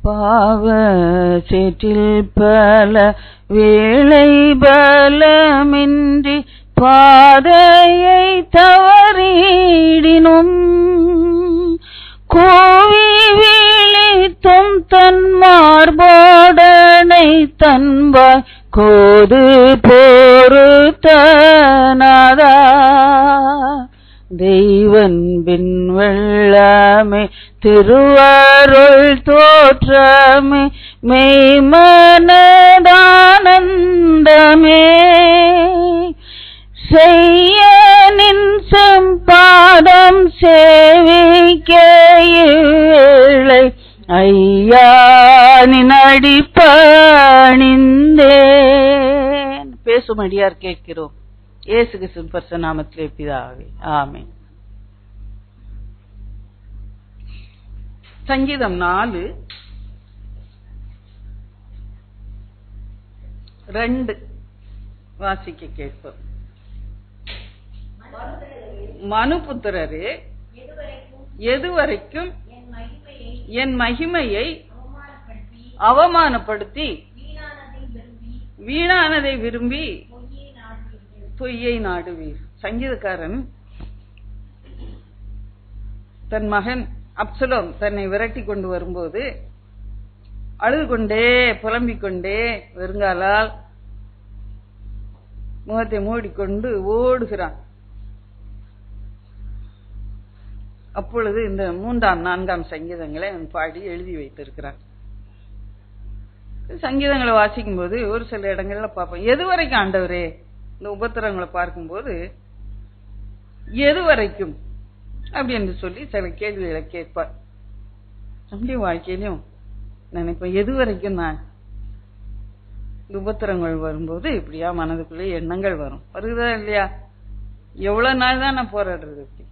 பாவ சேற்றில் பல வேளை பலமின்றி பாதையை தவறிடினும் கோவி விழித்தும் தன் மார்போடனை தன்பாய் கோது பொறுத்தனாதா தெய்வன்பின் வெள்ளமே திருவருள் தோற்றமே மெய்மனதானந்தமே செய்ய நின் செம்பாதம் சேவிக்கையிலை ஐயா நின் அடிபணிந்தேன். பேசுமடியார் கேட்கிறோம். இயேசு கிறிஸ்துவின் பரிசுத்த நாமத்திலே பிதாவே, ஆமென். சங்கீதம் 4:2 வாசிக்க கேட்போம். மனுபுத்திரரே, எதுவரைக்கும் என் மகிமையை அவமானப்படுத்தி வீணானதை விரும்பி பொய்யை நாடுவீர். சங்கீதக்காரன் தன் மகன் அப்சலோம் தன்னை விரட்டி கொண்டு வரும்போது அழுது கொண்டே புலம்பிக் கொண்டே வெறுங்காலால் முகத்தை மூடிக்கொண்டு ஓடுகிறான். அப்பொழுது இந்த 3ஆம் 4ஆம் சங்கீதங்களை அவன் பாடி எழுதி வைத்திருக்கிறான். சங்கீதங்களை வாசிக்கும் போது ஒரு சில இடங்கள்ல பார்ப்போம், எதுவரைக்கும் ஆண்டவரே, இந்த உபத்திரங்களை பார்க்கும்போது எதுவரைக்கும் அப்படி என்று சொல்லி சில கேள்விகளை கேட்பார். நம்முடைய வாழ்க்கையிலும் நினைப்பேன், எதுவரைக்கும் நான் இந்த உபத்திரங்கள் வரும்போது இப்படியா மனதுக்குள்ளே எண்ணங்கள் வரும். வருதா இல்லையா? எவ்வளவு நாள் தான் நான் போராடுறது? இப்படி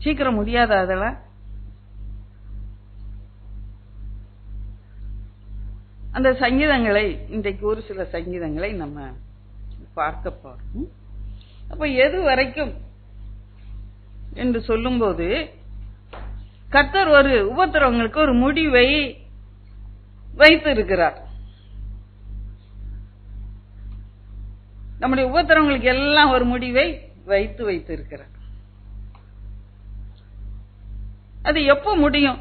சீக்கிரம் முடியாதா? அதெல்லாம் அந்த சங்கீதங்களை இன்றைக்கு ஒரு சில சங்கீதங்களை நம்ம பார்க்க போறோம். அப்ப எது வரைக்கும் என்று சொல்லும்போது கர்த்தர் ஒரு உபத்திரவங்களுக்கு ஒரு முடிவை வைத்து இருக்கிறார். நம்முடைய உபத்திரவங்களுக்கு எல்லாம் ஒரு முடிவை வைத்து இருக்கிறார். அது எப்போ முடியும்?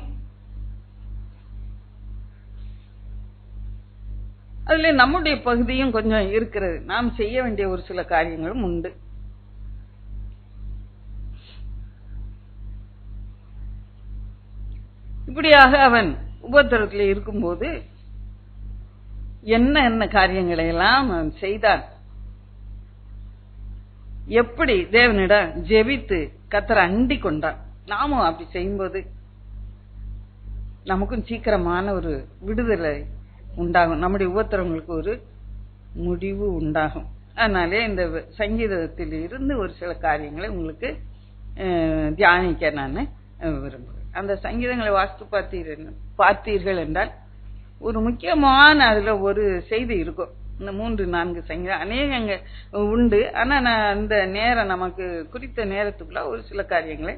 அதுல நம்முடைய பகுதியும் கொஞ்சம் இருக்கிறது. நாம் செய்ய வேண்டிய ஒரு சில காரியங்களும் உண்டு. இப்படியாக அவன் உபத்திரத்தில் இருக்கும்போது என்ன காரியங்களை எல்லாம் அவன் செய்தான், எப்படி தேவனிடம் ஜெபித்து கர்த்தரை அண்டிக் கொண்டான். நாமும் அப்படி செய்யும்போது நமக்கும் சீக்கிரமான ஒரு விடுதலை உண்டாகும், நம்முடைய உபத்திரங்களுக்கு ஒரு முடிவு உண்டாகும். அதனாலே இந்த சங்கீதத்தில் இருந்து ஒரு சில காரியங்களை உங்களுக்கு தியானிக்க நான் விரும்புகிறேன். அந்த சங்கீதங்களை வாசித்து பார்த்தீர்கள் என்றால் ஒரு முக்கியமான அதுல ஒரு செய்தி இருக்கும். இந்த 3-4 சங்கீதம் அநேகங்க உண்டு. ஆனா நான் அந்த நேரம் நமக்கு குறித்த நேரத்துக்குள்ள ஒரு சில காரியங்களை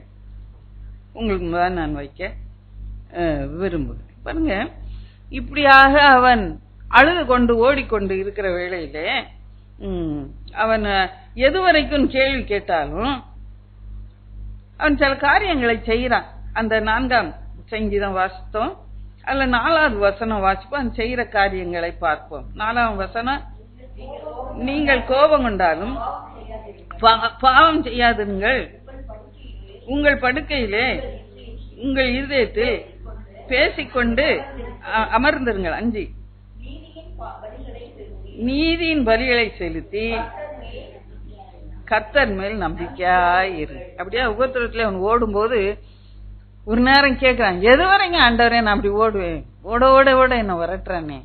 உங்களுக்கு தான் நான் வைக்க விரும்புகிறேன். பாருங்க, இப்படியாக அவன் அழுது கொண்டு ஓடிக்கொண்டு இருக்கிற வேளையிலே அவன் எதுவரைக்கும் கேள்வி கேட்டாலும் அவன் சில காரியங்களை செய்யறான். அந்த 4ஆம் சங்கீதம் வாசித்தோம், அதுல 4வது வசனம் வாசிப்போம். அவன் செய்யற காரியங்களை பார்ப்போம். 4ஆம் வசனம், நீங்கள் கோபம் கொண்டாலும் பாவம் செய்யாதீர்கள், உங்கள் படுக்கையிலே உங்கள் இருதயத்தில் பேசிக்கொண்டு அமர்ந்திருங்கள். 5, நீதியின் பலிகளை செலுத்தி கர்த்தர் மேல் நம்பிக்கையாயிரு. அப்படியே உபத்திரத்துல அவன் ஓடும் போது ஒரு நேரம் கேட்கிறான், எதுவரைங்க ஆண்டவரே நான் அப்படி ஓடுவேன், ஓட என்ன விரட்டுறானே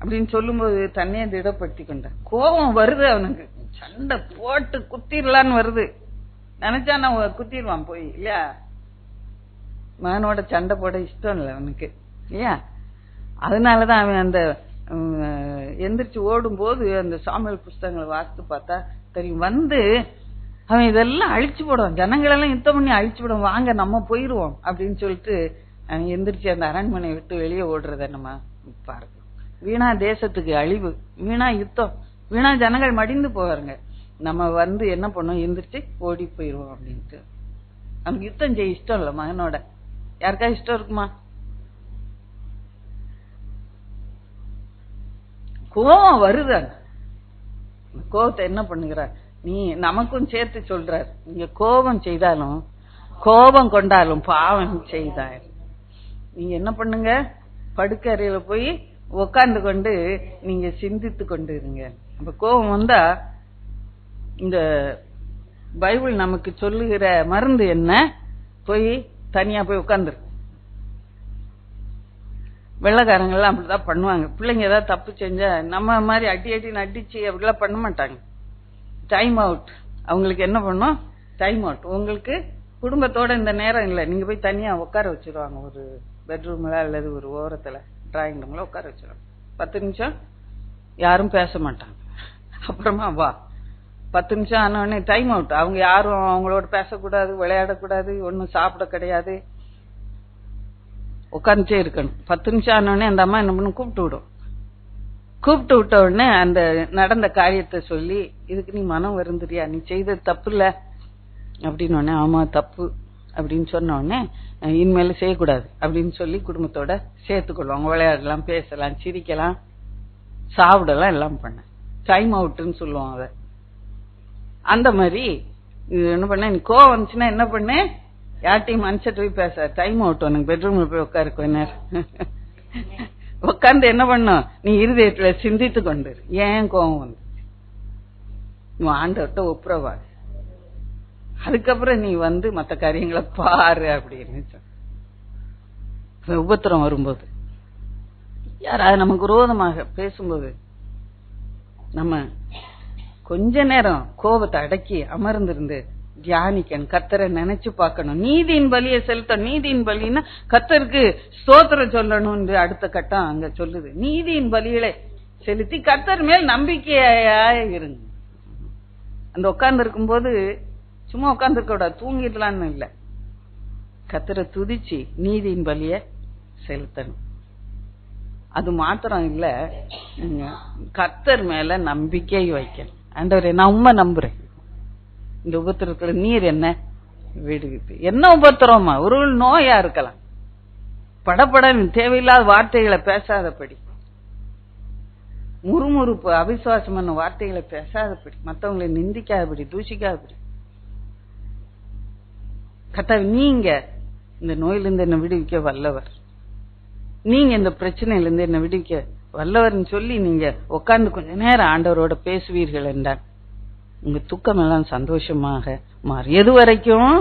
அப்படின்னு சொல்லும் போது தன்னையே திடப்படுத்தி கொண்டான். கோபம் வருது அவனுக்கு, சண்டை போட்டு குத்திரலான்னு வருது. நினைச்சா நான் குத்திடுவான் போய், இல்லையா? மகனோட சண்டை போட இஷ்டம் இல்லை அவனுக்கு, இல்லையா? அதனாலதான் அவன் அந்த எந்திரிச்சு ஓடும் போது அந்த சாமுவேல் புஸ்தகங்களை வாசித்து பார்த்தா தெரியும். வந்து அவன் இதெல்லாம் அழிச்சு போடுவான், ஜனங்களெல்லாம் யுத்தம் பண்ணி அழிச்சு போடுவான், வாங்க நம்ம போயிருவோம் அப்படின்னு சொல்லிட்டு அவன் எந்திரிச்சு அந்த அரண்மனை விட்டு வெளியே ஓடுறத நம்ம பார்க்கணும். வீணா தேசத்துக்கு அழிவு, வீணா யுத்தம், வீணா ஜனங்கள் மடிந்து போவாருங்க. நம்ம என்ன பண்ணோம், எந்திரிச்சு ஓடி போயிருவோம் அப்படின்ட்டு. அவனுக்கு யுத்தம் செய்ய இஷ்டம் இல்ல மகனோட. யாருக்கா இஷ்டம் இருக்குமா? கோபம் வருதாங்க. கோபத்தை என்ன பண்ணுகிறார், நீ நமக்கும் சேர்த்து சொல்றார், நீங்க கோபம் செய்தாலும் கோபம் கொண்டாலும் பாவம் செய்தார். நீங்க என்ன பண்ணுங்க, படுக்கறையில போய் உக்காந்து கொண்டு நீங்க சிந்தித்து கொண்டு இருங்க. அப்ப கோபம் வந்தா இந்த பைபிள் நமக்கு சொல்லுகிற மருந்து என்ன, போய் தனியா போய் உட்கார்ந்துரு. வெள்ளக்காரங்க எல்லாம் அப்படிதான் பண்ணுவாங்க. பிள்ளைங்க ஏதாவது தப்பு செஞ்சா நம்ம மாதிரி அடிச்சு அப்படிலாம் பண்ண மாட்டாங்க. டைம் அவுட், அவங்களுக்கு என்ன பண்ணும், டைம் அவுட். உங்களுக்கு குடும்பத்தோட இந்த நேரம் இல்லை, நீங்க போய் தனியா உட்கார வச்சிருவாங்க. ஒரு பெட்ரூம்ல அல்லது ஒரு ஓரத்துல டிராயிங் ரூம்ல உட்கார வச்சிருவாங்க. 10 நிமிஷம் யாரும் பேச மாட்டாங்க. அப்புறமா வா, 10 நிமிஷம் ஆனவொடனே டைம் அவுட். அவங்க யாரும் அவங்களோட பேசக்கூடாது, விளையாடக்கூடாது, ஒன்னும் சாப்பிட கிடையாது, உட்காந்துட்டே இருக்கணும். 10 நிமிஷம் ஆனவொடனே அந்த அம்மா என்ன பண்ணும், கூப்பிட்டு விடும். கூப்பிட்டு விட்ட உடனே அந்த நடந்த காரியத்தை சொல்லி, இதுக்கு நீ மனம் வருந்துறியா, நீ செய்தது தப்பு இல்ல அப்படின்னு உடனே, ஆமா தப்பு அப்படின்னு சொன்ன உடனே இனிமேல செய்யக்கூடாது அப்படின்னு சொல்லி குடும்பத்தோட சேர்த்துக்கொள்வாங்க. விளையாடலாம், பேசலாம், சிரிக்கலாம், சாப்பிடலாம், எல்லாம் பண்ண. டைம் அவுட்னு சொல்லுவோம் அத. அந்த மாதிரி என்ன பண்ண, நீ கோவம் வந்துச்சுன்னா என்ன பண்ணு, யார்ட்டையும் மனுஷட்டு போய் பேச, டைம் அவுட், உனக்கு பெட்ரூம்ல போய் உட்காரு கொஞ்ச நேரம். உட்காந்து என்ன பண்ணும், நீ இருதயத்துல சிந்தித்து கொண்டு ஏன் கோபம் வந்து ஆண்டவர்கிட்ட ஒப்புரவா, அதுக்கப்புறம் நீ மத்த காரியங்களை பாரு அப்படின்னு. உபத்திரம் வரும்போது, யாராவது நமக்கு விரோதமாக பேசும்போது நம்ம கொஞ்ச நேரம் கோபத்தை அடக்கி அமர்ந்திருந்து தியானிக்கணும், கர்த்தரை நினைச்சு பார்க்கணும், நீதியின் பலியை செலுத்தணும். நீதியின் பலின்னா கர்த்தருக்கு ஸ்தோத்திரம் சொல்லணும். அடுத்த கட்டம் அங்க சொல்லுது, நீதியின் பலிகளை செலுத்தி கர்த்தர் மேல் நம்பிக்கையா இருங்க. அந்த உட்கார்ந்து இருக்கும் போது சும்மா உட்கார்ந்து இருக்க கூடாது, தூங்கிடலான்னு இல்ல, கர்த்தரை துதிச்சு நீதியின் பலிய செலுத்தணும். அது மாத்திரம் இல்ல, கர்த்தர் மேல நம்பிக்கை வைக்கணும். ஆண்டவரே நான் உண்மை நம்புறேன், இந்த உபத்திரத்துல நீர் என்ன விடுவிப்பு. என்ன உபத்திரமா, ஒரு நோயா இருக்கலாம், படப்பட தேவையில்லாத வார்த்தைகளை பேசாதபடி, முறுமுறுப்பு அவிசுவாசமான வார்த்தைகளை பேசாதபடி, மற்றவங்களை நிந்திக்காதபடி, தூஷிக்காதபடி. கர்த்தாவே நீங்க இந்த நோயிலிருந்து என்ன விடுவிக்க வல்லவர், நீங்க இந்த பிரச்சனையில இருந்து என்ன விடுவிக்க வல்லவர்னு சொல்லி நீங்க உட்கார்ந்து கொஞ்ச நேரம் ஆண்டவரோட பேசுவீர்கள் என்றால் உங்க துக்கம் எல்லாம் சந்தோஷமாக மாறி. எது வரைக்கும்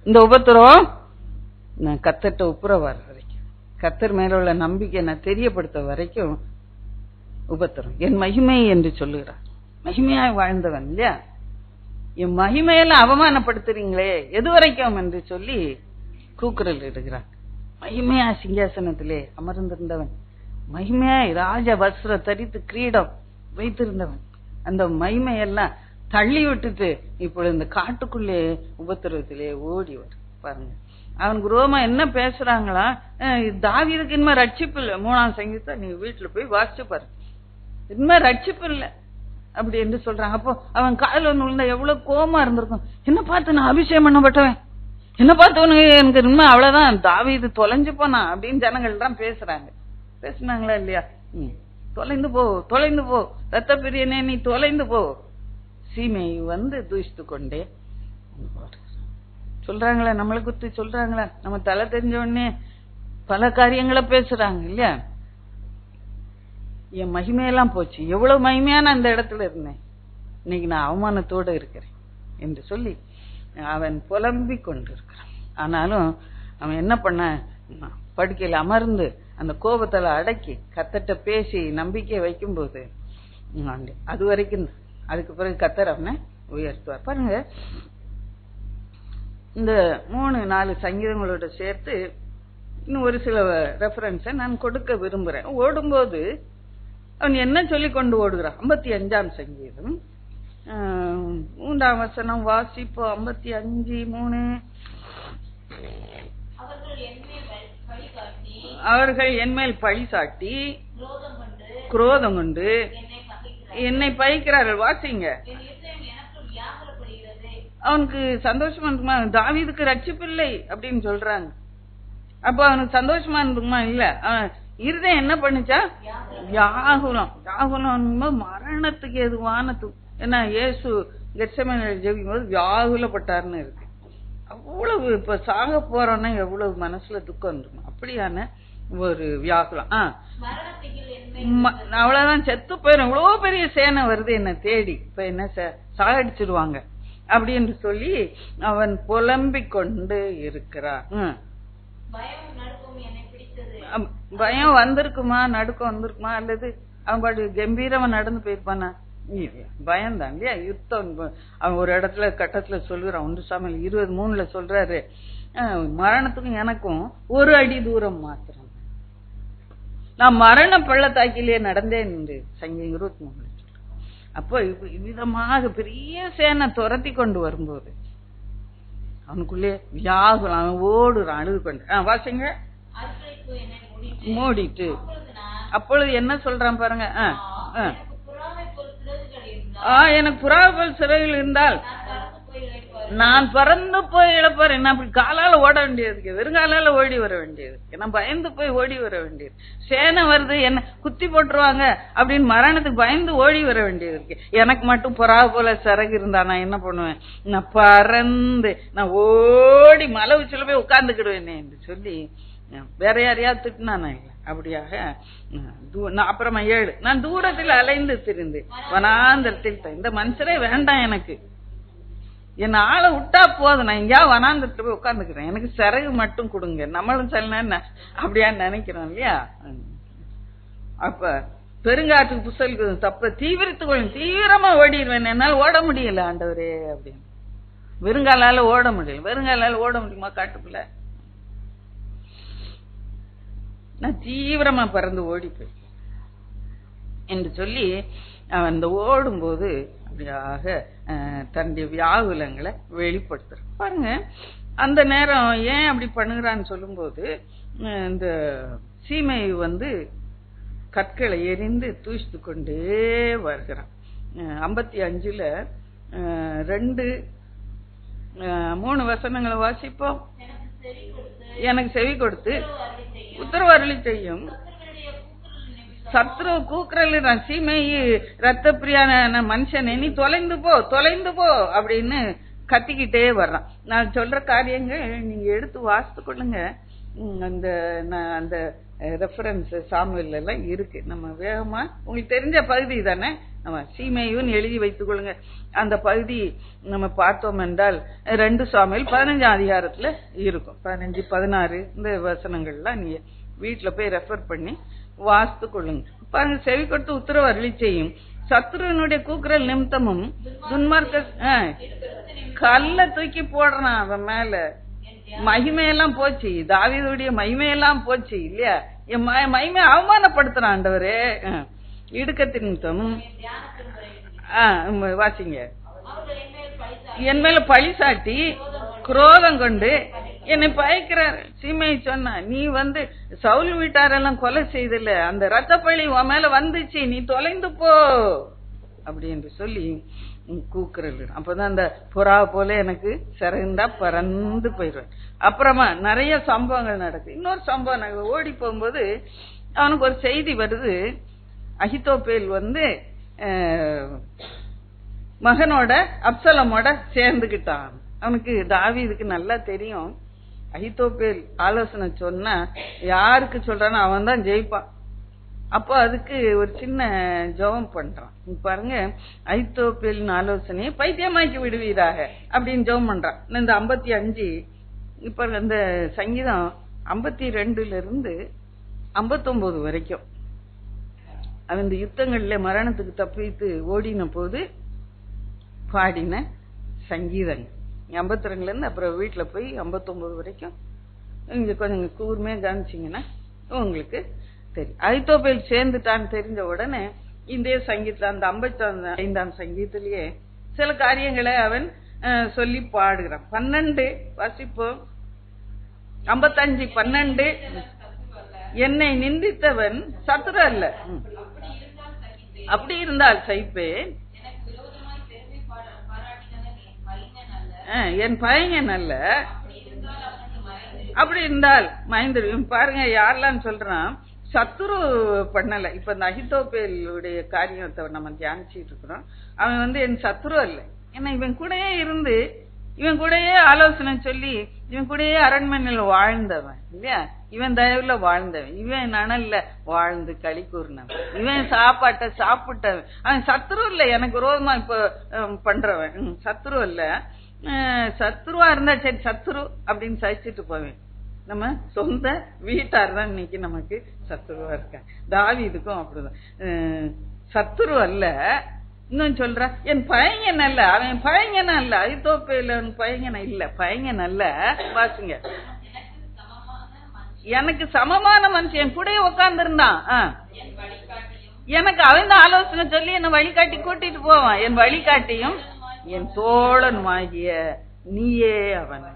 இந்த உபத்திரம், நான் கர்த்தர்ட்ட ஒப்புரவா வரைக்கும், கர்த்தர் மேல உள்ள நம்பிக்கை நான் தெரியப்படுத்த வரைக்கும் உபத்திரம். என் மகிமை என்று சொல்லுகிறார், மகிமையாய் வாழ்ந்தவன் இல்லையா, என் மகிமையெல்லாம் அவமானப்படுத்துறீங்களே எது வரைக்கும் என்று சொல்லி கூக்குரல் இடுகிறார். மகிமையா சிங்காசனத்திலே அமர்ந்திருந்தவன், மகிமையாய் ராஜ வஸ்திர தரித்து கிரீடம் வைத்திருந்தவன், அந்த மகிமையெல்லாம் தள்ளி விட்டுட்டு இப்பொழுது இந்த காட்டுக்குள்ளே உபத்திரவத்திலே ஓடி வரும். பாருங்க, அவனுக்கு ரோமா என்ன பேசுறாங்களா, தாவீதுக்கு இனிமே ரட்சிப்பு இல்ல. 3ஆம் சங்கீதத்தை நீங்க வீட்டுல போய் வாசிச்சு பாருங்க, இனிமே ரட்சிப்பு இல்ல அப்படி என்று சொல்றாங்க. அப்போ அவன் காலில் விழுந்தா எவ்வளவு கோபமா இருந்திருக்கும். என்ன பார்த்து நான் அபிஷேகம் பண்ணப்பட்டவன், என்ன பார்த்தவனு எனக்கு இனிமே அவ்வளவுதான், தாவீது தொலைஞ்சு போனா அப்படின்னு ஜனங்கள் தான் பேசுறாங்க. பேசுனாங்களா இல்லையா? தொலைந்து போ, தொலைந்து போ, ரத்த பிரியனே நீ தொலைந்து போ, சீமை தூஷித்து கொண்டே சொல்றாங்களா, நம்மளை குத்தி சொல்றாங்களா, நம்ம தலை தெரிஞ்ச உடனே பல காரியங்களை பேசுறாங்க இல்லையா. என் மகிமையெல்லாம் போச்சு, எவ்வளவு மகிமையான அந்த இடத்துல இருந்தேன், இன்னைக்கு நான் அவமானத்தோடு இருக்கிறேன் என்று சொல்லி அவன் புலம்பிக் கொண்டிருக்கிறான். ஆனாலும் அவன் என்ன பண்ண, படுக்கையில் அமர்ந்து அந்த கோபத்துல அடக்கி கர்த்தர்ட்ட பேசி நம்பிக்கை வைக்கும் போது அது வரைக்கும், அதுக்கு பிறகு கர்த்தர் அவனை உயர்த்துவார். பாருங்க, இந்த 3-4 சங்கீதங்களோட சேர்த்து இன்னும் ஒரு சில ரெஃபரன்ஸை நான் கொடுக்க விரும்புறேன். ஓடும்போது அவன் என்ன சொல்லி கொண்டு ஓடுகிறான். 55ஆம் சங்கீதம் மூன்றாம் வசனம் வாசிப்போம். 55:3. அவர்கள் என்மேல் பழி சாட்டி குரோதம் கொண்டு என்னை பகைக்கிறார்கள். வாசிங்க. அவனுக்கு சந்தோஷமா இருக்குமா? தாவீதுக்கு ரட்சிப்பில்லை அப்படின்னு சொல்றாங்க. அப்ப அவனுக்கு சந்தோஷமா இருக்குமா? இல்ல. இருதயம் என்ன பண்ணுச்சா? வியாகுலம். மரணத்துக்கு எதுவான ஏன்னா இயேசு கெத்செமனேல ஜெபிக்கும் போது வியாகுலப்பட்டார்னு இருக்கு. அவ்வளவு இப்ப சாக போறோன்னா எவ்வளவு மனசுல துக்கம் வந்துடும். அப்படியான ஒரு வியாகுலம். அவ்வளவுதான், செத்து போயிடும். இவ்வளவு பெரிய சேனை வருது என்ன தேடி, இப்ப என்ன சாகடிச்சிருவாங்க அப்படின்னு சொல்லி அவன் புலம்பிக் கொண்டு இருக்கிறான். பயம் வந்திருக்குமா? நடுக்கம் வந்திருக்குமா? அல்லது அவன் பாட்டு கம்பீரமா நடந்து போயிருப்பானா? பயம்தான் இல்லையா? யுத்தம். அவன் ஒரு இடத்துல கட்டத்துல சொல்லுறான். 1 சாமுவேல் 20:3 சொல்றாரு, மரணத்துக்கும் எனக்கும் 1 அடி தூரம் மாத்திரம், நான் மரண பள்ளத்தாக்கிலே நடந்தேன் என்று சங்கீதம் 23. அப்போ விதமாக பெரிய சேனை துரத்தி கொண்டு வரும்போது அவனுக்குள்ளே வியாகுலம். அவன் ஓடுறான் அழுது கொண்டு. வாசிங்க. மூடிட்டு அப்பொழுது என்ன சொல்றான் பாருங்க. எனக்கு புறாவில் சிறையில் இருந்தால் நான் பறந்து போய் இழப்பார். என்ன அப்படி காலால ஓட வேண்டியதுக்கு, வெறுங்காலால ஓடி வர வேண்டியது, நான் பயந்து போய் ஓடி வர வேண்டியது. சேனை வருது என்ன குத்தி போட்டுருவாங்க அப்படின்னு மரணத்துக்கு பயந்து ஓடி வர வேண்டியது இருக்கு. எனக்கு மட்டும் புறா போல சிறகு இருந்தா நான் என்ன பண்ணுவேன்? நான் பறந்து நான் ஓடி மலை உச்சில போய் உட்கார்ந்துக்கிடுவேன் என்று சொல்லி வேற யாரையாவது திட்டினானா? இல்லை. அப்படியாக அப்புறமா 7, நான் தூரத்தில் அலைந்து திரிந்து வனாந்தரத்தில் இந்த மனுஷரே வேண்டாம் எனக்கு, என்ன ஆளை விட்டா போதும், நான் எங்கேயா வனாந்தரத்துல போய் உட்கார்ந்துக்கிறேன், எனக்கு சிறகு மட்டும் கொடுங்க. நம்மளும் சொல்லணும் அப்படியா நினைக்கிறோம் இல்லையா? அப்ப பெருங்காற்றுக்கு புசலுக்கு தப்ப தீவிரத்துக்கொள்ளும், தீவிரமா ஓடிடுவேன், என்னால் ஓட முடியல ஆண்டவரே அப்படின்னு. வெறுங்காலால ஓட முடியல. வெறுங்காலால ஓட முடியுமா காட்டுக்குள்ள? நான் தீவிரமா பறந்து ஓடி போய் என்று சொல்லி அவன் இந்த ஓடும்போது அப்படியாக தன்னுடைய வியாகுலங்களை வெளிப்படுத்துற பாருங்க. அந்த நேரம் ஏன் அப்படி பண்ணுகிறான்னு சொல்லும்போது, இந்த சீமை கற்களை எரிந்து தூசித்து கொண்டே வருகிறான். 55 2-3 வசனங்களை வாசிப்போம். எனக்கு செவி கொடுத்து உத்தரவு அருளி செய்யும், சத்ரு கூக்குரல் சீமை ரத்த பிரியான மனுஷன் நீ தொலைந்து போ அப்படின்னு கத்திக்கிட்டே வர்றான். நான் சொல்ற காரியங்கள் நீங்க எடுத்து வாசித்து கொள்ளுங்க. அந்த ரெஃபரன்ஸ் சாமுவேல் எல்லாம் இருக்கு. நம்ம வேகமா உங்களுக்கு தெரிஞ்ச பகுதி தானே, நம்ம சீமையும் எழுதி வைத்துக் கொள்ளுங்க. அந்த பகுதி நம்ம பார்த்தோம் என்றால் 2 சாமுவேல் 15ஆம் அதிகாரத்துல இருக்கும். 15-16 இந்த வசனங்கள்லாம் நீங்க வீட்டுல போய் ரெஃபர் பண்ணி வாசித்து கொள்ளுங்க. பாருங்க. செவி கொடுத்து உத்தரவு அருளி செய்யும், சத்ருனுடைய கூக்குரல் நிமித்தமும் துன்மார்க்க கல்ல தூக்கி போடுறான் அவன் மேல. மகிமையெல்லாம் போச்சு, தாவீதுடைய மகிமையெல்லாம் போச்சு இல்லையா? என் மகிமை அவமானப்படுத்துறான் ஆண்டவரே. இடுக்கத்தின் நிமித்தமும் வாசிங்க. என் மேல பழி சாட்டி குரோதம் கொண்டு என்னை பயக்கிறார். சீமையை சொன்னா, நீ சவுல் வீட்டாரெல்லாம் கொலை செய்தல, அந்த ரத்த பழி உன் மேல வந்துச்சு, நீ தொலைந்து போ அப்படி என்று சொல்லி கூக்குறல். அப்பதான் அந்த புறா போல எனக்கு சிறந்தா பறந்து போயிடுவேன். அப்புறமா நிறைய சம்பவங்கள் நடக்குது. இன்னொரு சம்பவம், நாங்க ஓடி போகும்போது அவனுக்கு ஒரு செய்தி வருது. அகித்தோப்பேல் மகனோட அப்சலமோட சேர்ந்துகிட்டான். அவனுக்கு தாவீதுக்கு நல்லா தெரியும், அகித்தோப்பேல் ஆலோசனை சொன்னா யாருக்கு சொல்றானோ அவன் தான் ஜெயிப்பான். அப்போ அதுக்கு ஒரு சின்ன ஜெபம் பண்றான். பாருங்க, அகித்தோப்பேலின் ஆலோசனையை பைத்தியமாக்கி விடுவீராக அப்படின்னு ஜெபம் பண்றான். இந்த 55 இப்ப இந்த சங்கீதம் 52 59 வரைக்கும் அவன் இந்த யுத்தங்கள்ல மரணத்துக்கு தப்பித்து ஓடின போது பாடின சங்கீதங்கள். 52 அப்புறம் வீட்டுல போய் 59 வரைக்கும் இங்க கொஞ்சம் கூர்மையா கவனிச்சிங்கன்னா உங்களுக்கு தெரியும். அகித்தோப்பேல் சேர்ந்துட்டான்னு தெரிஞ்ச உடனே இந்த சங்கீதத்துல அந்த 55ஆம் சங்கீதத்திலேயே சில காரியங்களை அவன் சொல்லி பாடுகிறான். 12 வாசிப்போம். 55:12 என்னை நிந்தித்தவன் சத்துரு அல்ல, அப்படி இருந்தால் சகிப்பேன், என் பையன் அல்ல, அப்படி இருந்தால் மயந்துடும். பாருங்க யாரெல்லாம் சொல்றான், சத்துரு பண்ணல. இப்ப இந்த அகித்தோப்பேலுடைய காரியத்தை நம்ம தியானிச்சுட்டு இருக்கிறோம். அவன் என் சத்துரு அல்ல, ஏன்னா இவன் கூடயே இருந்து இவன் கூடயே ஆலோசனை சொல்லி இவன் கூடயே அரண்மனையில வாழ்ந்தவன் இல்லையா, இவன் தயவுல வாழ்ந்தவன், இவன் நனல்ல வாழ்ந்து களி கூறினவன், இவன் சாப்பாட்டை சாப்பிட்டவன். அவன் சத்துரு இல்ல, எனக்கு விரோதமா இப்ப பண்றவன் சத்துரு இல்ல. சத்துருவா இருந்தா சரி, சத்துரு அப்படின்னு சகிச்சுட்டு போவேன். நம்ம சொந்த வீட்டார் தான் இன்னைக்கு நமக்கு சத்துருவா இருக்க. தாவீதுக்கும் அப்படிதான், சத்துரு அல்ல. இன்னும் சொல்ற என் பையன் அல்ல, அவன் பையன் அல்ல, அகித்தோப்பேல் பையன் இல்ல, பையன் அல்ல. பாசுங்க, எனக்கு சமமான மனுஷன் என் கூட உட்கார்ந்து இருந்தான், எனக்கு அவன் தான் ஆலோசனை சொல்லி என்ன வழிகாட்டி கூட்டிட்டு போவான். என் வழிகாட்டியும் என் தோழனுமாகிய நீயே அவன்,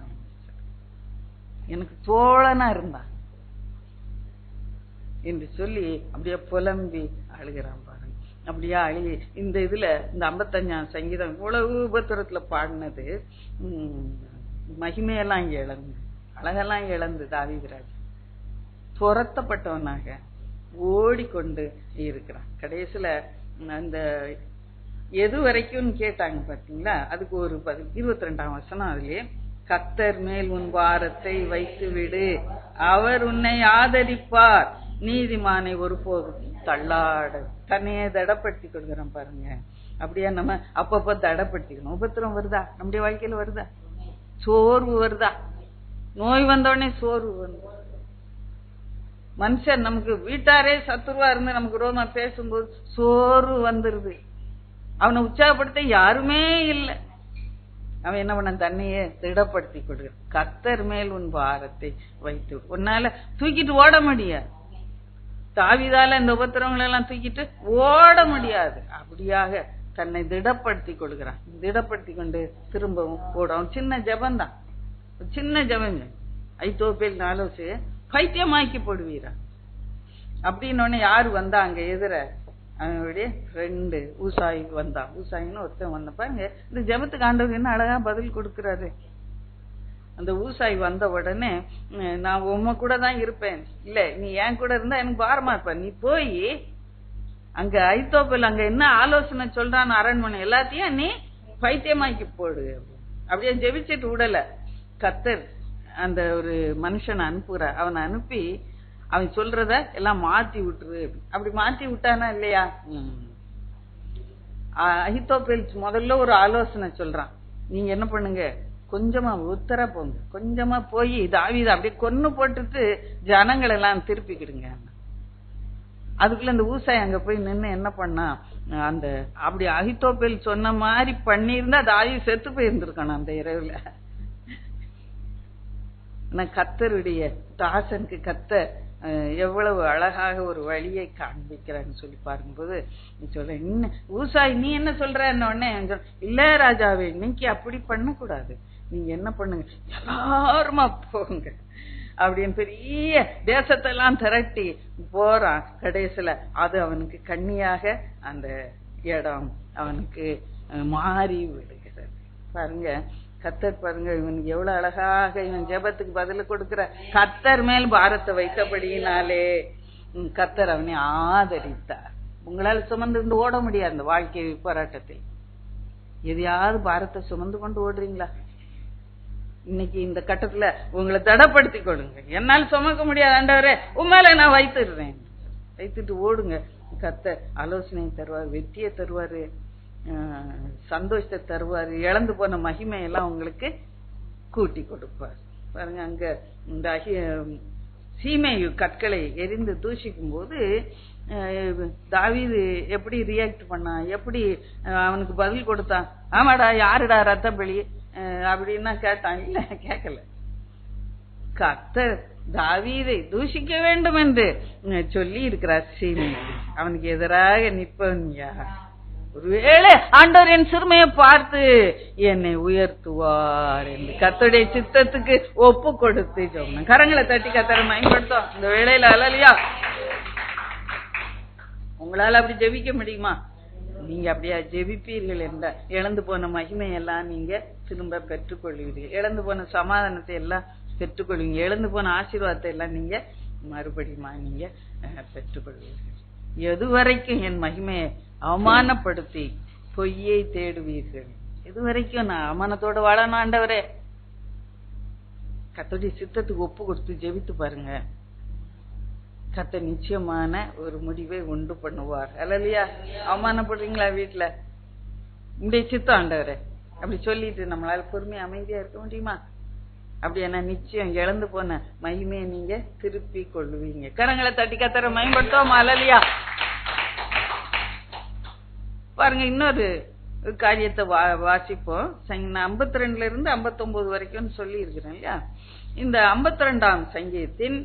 எனக்கு தோழனா இருந்தான் என்று சொல்லி அப்படியே புலம்பி அழுகிறான். பாருங்க, அப்படியா அழுகி இந்த இதுல இந்த 55ஆம் சங்கீதம் இவ்வளவு உபத்திரத்துல பாடினது மகிமையெல்லாம் இழந்து அழகெல்லாம் இழந்து தாவீதுராஜ் துரத்தப்பட்டவனாக ஓடிக்கொண்டு இருக்கிறான். கடைசியில அந்த எது வரைக்கும் கேட்டாங்க பாத்தீங்களா, அதுக்கு ஒரு 22ஆம் வசனம். அதுலயே கர்த்தர் மேல் உன் பாரத்தை வைத்து விடு, அவர் உன்னை ஆதரிப்பார், நீதிமானை ஒருபோதும் தள்ளாட. தன்னையே தடப்படுத்தி கொடுக்குறோம் பாருங்க. அப்படியே நம்ம அப்பப்ப தடப்படுத்திக்கணும். உபத்திரம் வருதா, நம்முடைய வாழ்க்கையில வருதா, சோர்வு வருதா, நோய் வந்தோடனே சோர்வு வந்து மனுஷன் நமக்கு வீட்டாரே சத்துருவா இருந்து நமக்கு ரோமா பேசும்போது சோர்வு வந்துருது. அவனை உற்சாகப்படுத்த யாருமே இல்லை. அவன் என்ன பண்ண, தன்னையே திடப்படுத்தி கொடுக்க. கர்த்தர் மேல் உன் பாரத்தை வைத்து, உன்னால தூக்கிட்டு ஓட முடியாது. தாவீதால இந்த உபத்திரவங்களை எல்லாம் தூக்கிட்டு ஓட முடியாது. அப்படியாக தன்னை திடப்படுத்தி கொடுக்கிறான். திடப்படுத்தி கொண்டு திரும்பவும் ஓடும். சின்ன ஜபந்தான், சின்ன ஜபம். அகித்தோப்பேல் ஆலோசனை பைத்தியமாக்கி போடுவீரா அப்படின்னு யாரு வந்தா அங்க எதிர, அவனுடைய ஃப்ரெண்டு ஊசாய் வந்தான். ஊசாயின்னு ஒருத்தன் வந்த பாருங்க, இந்த ஜபத்துக்கு ஆண்டவர் என்ன அழகா பதில் கொடுக்கிறாரு. அந்த ஊசாய் வந்த உடனே, நான் உம்ம கூட தான் இருப்பேன், இல்ல நீ என் கூட இருந்தா எனக்கு பாரமா இருப்ப, நீ போய் அங்க அகித்தோப்பேல் அங்க என்ன ஆலோசனை சொல்றான்னு அரண்மனை எல்லாத்தையும் நீ பைத்தியமாக்கி போடு. அப்படியே ஜெபிச்சுட்டு விடல. கர்த்தர் அந்த ஒரு மனுஷனை அனுப்புற, அவனை அனுப்பி அவன் சொல்றத எல்லாம் மாத்தி விட்டுரு. அப்படி மாத்தி விட்டானா இல்லையா, அகித்தோப்பேல் முதல்ல ஒரு ஆலோசனை சொல்றான், நீங்க என்ன பண்ணுங்க, கொஞ்சமா உத்தர போங்க, கொஞ்சமா போய் தாவீதை அப்படியே கொன்னு போட்டுட்டு ஜனங்கள் எல்லாம் திருப்பிக்கிடுங்க. அதுக்குள்ள இந்த ஊசாய் அங்க போய் நின்று என்ன பண்ணா, அந்த அப்படி அகித்தோப்பேல் சொன்ன மாதிரி பண்ணியிருந்தா தாவீது செத்து போயிருந்திருக்கணும் அந்த இரவுல. கர்த்தருடைய தாசனுக்கு கர்த்தர் எவ்வளவு அழகாக ஒரு வழியை காண்பிக்கிறான்னு சொல்லி பார்க்கும்போது சொல்ற, ஊசாய் நீ என்ன சொல்ற, உடனே இல்ல ராஜாவே, இன்னைக்கு அப்படி பண்ணக்கூடாது, நீங்க என்ன பண்ணுங்க, எல்லாருமா போங்க அப்படின்னு பெரிய தேசத்தெல்லாம் திரட்டி போறான். கடைசியில அது அவனுக்கு கண்ணியாக அந்த இடம் அவனுக்கு மாறி விடுகிறது. பாருங்க கர்த்தர் பாருங்க, இவனுக்கு எவ்வளவு அழகாக இவன் ஜெபத்துக்கு பதில் கொடுக்கிற. கர்த்தர் மேல் பாரத்தை வைத்தபடியினாலே கர்த்தர் அவனை ஆதரித்தார். உங்களால சுமந்து கொண்டு ஓட முடியாது அந்த வாழ்க்கை போராட்டத்தை. எதையாவது பாரத்தை சுமந்து கொண்டு ஓடுறீங்களா? இன்னைக்கு இந்த கட்டத்துல உங்களை தடப்படுத்தி கொடுங்க. என்னால் சுமக்க முடியாது ஆண்டவரே, உண்மையில நான் வைத்துடுறேன், வைத்துட்டு ஓடுங்க. கர்த்தர் ஆலோசனை தருவார், வெற்றியை தருவாரு, சந்தோஷத்தை தருவாரு, இழந்து போன மகிமையெல்லாம் உங்களுக்கு கூட்டி கொடுப்பார். பாருங்க அங்க இந்த சீமேயு கற்களை எரிந்து தூஷிக்கும் போது தாவீது எப்படி ரியாக்ட் பண்ணா, எப்படி அவனுக்கு பதில் கொடுத்தான். ஆமாடா யாருடா ரத்த பலி அப்படின்னா கேட்டான், இல்ல கேட்கல. கர்த்தர் தாவீதை தூஷிக்க வேண்டும் என்று சொல்லி இருக்கிறார் சீமேயு. அவனுக்கு எதிராக நிற்பவன் யார்? ஒருவேளை ஆண்டவர் என் சிறுமையை பார்த்து என்னை உயர்த்துவார் என்று கர்த்தருடைய சித்தத்துக்கு ஒப்பு கொடுத்து சொன்ன கரங்களை தட்டி கர்த்தரை மகிமைப்படுத்தும் இந்த வேளையில. அல்லேலூயா. உங்களால அப்படி ஜெபிக்க முடியுமா? நீங்க அப்படியா ஜெபிப்பீர்கள் என்ற இழந்து போன மகிமையெல்லாம் நீங்க திரும்ப பெற்றுக்கொள்வீர்கள். இழந்து போன சமாதானத்தை எல்லாம் பெற்றுக்கொள்வீங்க. இழந்து போன ஆசீர்வாதத்தை எல்லாம் நீங்க மறுபடியுமா நீங்க பெற்றுக்கொள்வீர்கள். எதுவரைக்கும் என் மகிமையை அவமானப்படுத்தி பொய்யை தேடுவீர்கள்? எதுவரைக்கும் நான் அவமானத்தோட வாழணும் ஆண்டவரே? கர்த்தருடைய சித்தத்துக்கு ஒப்பு கொடுத்து ஜெபித்து பாருங்க. கர்த்தர் நிச்சயமான ஒரு முடிவை உண்டு பண்ணுவார். அல்லேலூயா. அவமானப்படுறீங்களா வீட்டுல? உங்களுடைய சித்தம் ஆண்டவரே அப்படி சொல்லிட்டு நம்மளால பொறுமையா அமைதியா இருக்க முடியுமா? அப்படி என்ன நிச்சயம் இழந்து போன மகிமையை நீங்க திருப்பி கொள்ளுவீங்க. கரங்களை தட்டி கர்த்தரை மகிமைப்படுத்துவோமா? அல்லேலூயா. பாருங்க, இன்னொரு காரியத்தை வாசிப்போம். 52 இருந்து 59 வரைக்கும் சொல்லி இருக்கிறேன் இல்லையா? இந்த 52ஆம் சங்கீதத்தின்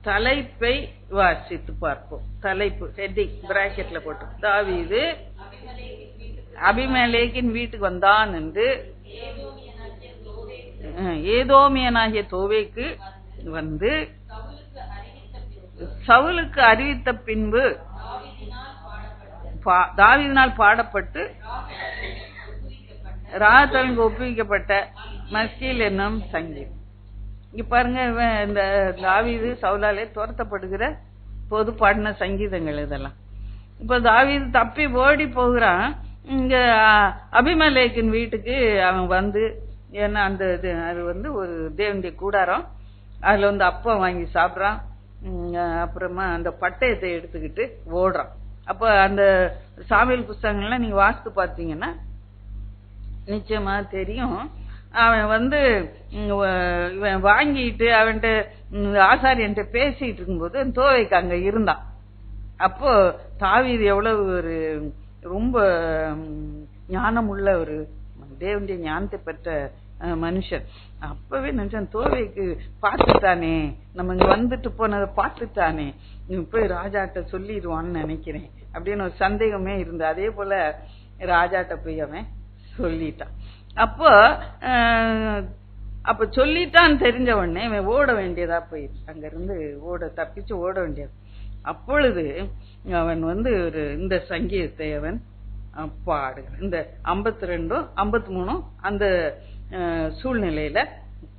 தலைப்பை வாசித்து பார்ப்போம். தலைப்பு ஹெட்டிங் பிராக்கெட்ல போட்டு, தாவீது அபிமெலேக்கின் வீட்டுக்கு வந்தான் என்று ஏதோமியனாகிய தோவேக்கு வந்து சவுலுக்கு அறிவித்த பின்பு தாவீதினால் பாடப்பட்டு ராஜாவுக்கு ஒப்புவிக்கப்பட்ட மஸ்கீல் என்னும் சங்கீதம். இங்க பாருங்க, இந்த தாவீது சவுலாலே துரத்தப்படுகிற போது பாடின சங்கீதங்கள் இதெல்லாம். இப்ப தாவீது தப்பி ஓடி போகிறான். இங்க அபிமெலேக்கின் வீட்டுக்கு அவன் வந்து, ஏன்னா அந்த அது வந்து ஒரு தேவனுடைய கூடாரம், அதுல வந்து அப்பம் வாங்கி சாப்பிட்றான். அப்புறமா அந்த பட்டயத்தை எடுத்துக்கிட்டு ஓடுறான். அப்ப அந்த சாமுவேல் புஸ்தகங்கள்லாம் நீங்க வாசித்து பார்த்தீங்கன்னா நிச்சயமா தெரியும். அவன் வந்து இவன் வாங்கிட்டு அவன்கிட்ட ஆசாரியன்ட்ட பேசிட்டு இருக்கும்போது தோவைக்கு அங்க இருந்தான். அப்போ தாவீது எவ்வளவு ஒரு ரொம்ப ஞானம் உள்ள ஒரு தேவனுடைய ஞானத்தை பெற்ற மனுஷன். அப்பவே நினைச்சேன், தோவைக்கு பார்த்துட்டானே, நம்ம இங்க வந்துட்டு போனதை பார்த்துட்டானே, போய் ராஜாட்ட சொல்லிடுவான்னு நினைக்கிறேன் அப்படின்னு ஒரு சந்தேகமே இருந்தது. அதே போல ராஜாட்ட போய் அவன் சொல்லிட்டான். அப்ப சொல்லிட்டான்னு தெரிஞ்ச உடனே இவன் ஓட வேண்டியதா போயிடுச்சு. அங்க இருந்து தப்பிச்சு ஓட வேண்டியது. அப்பொழுது அவன் வந்து இந்த சங்கீதத்தை அவன் பாடுகிறான். இந்த 52 53 அந்த சூழ்நிலையில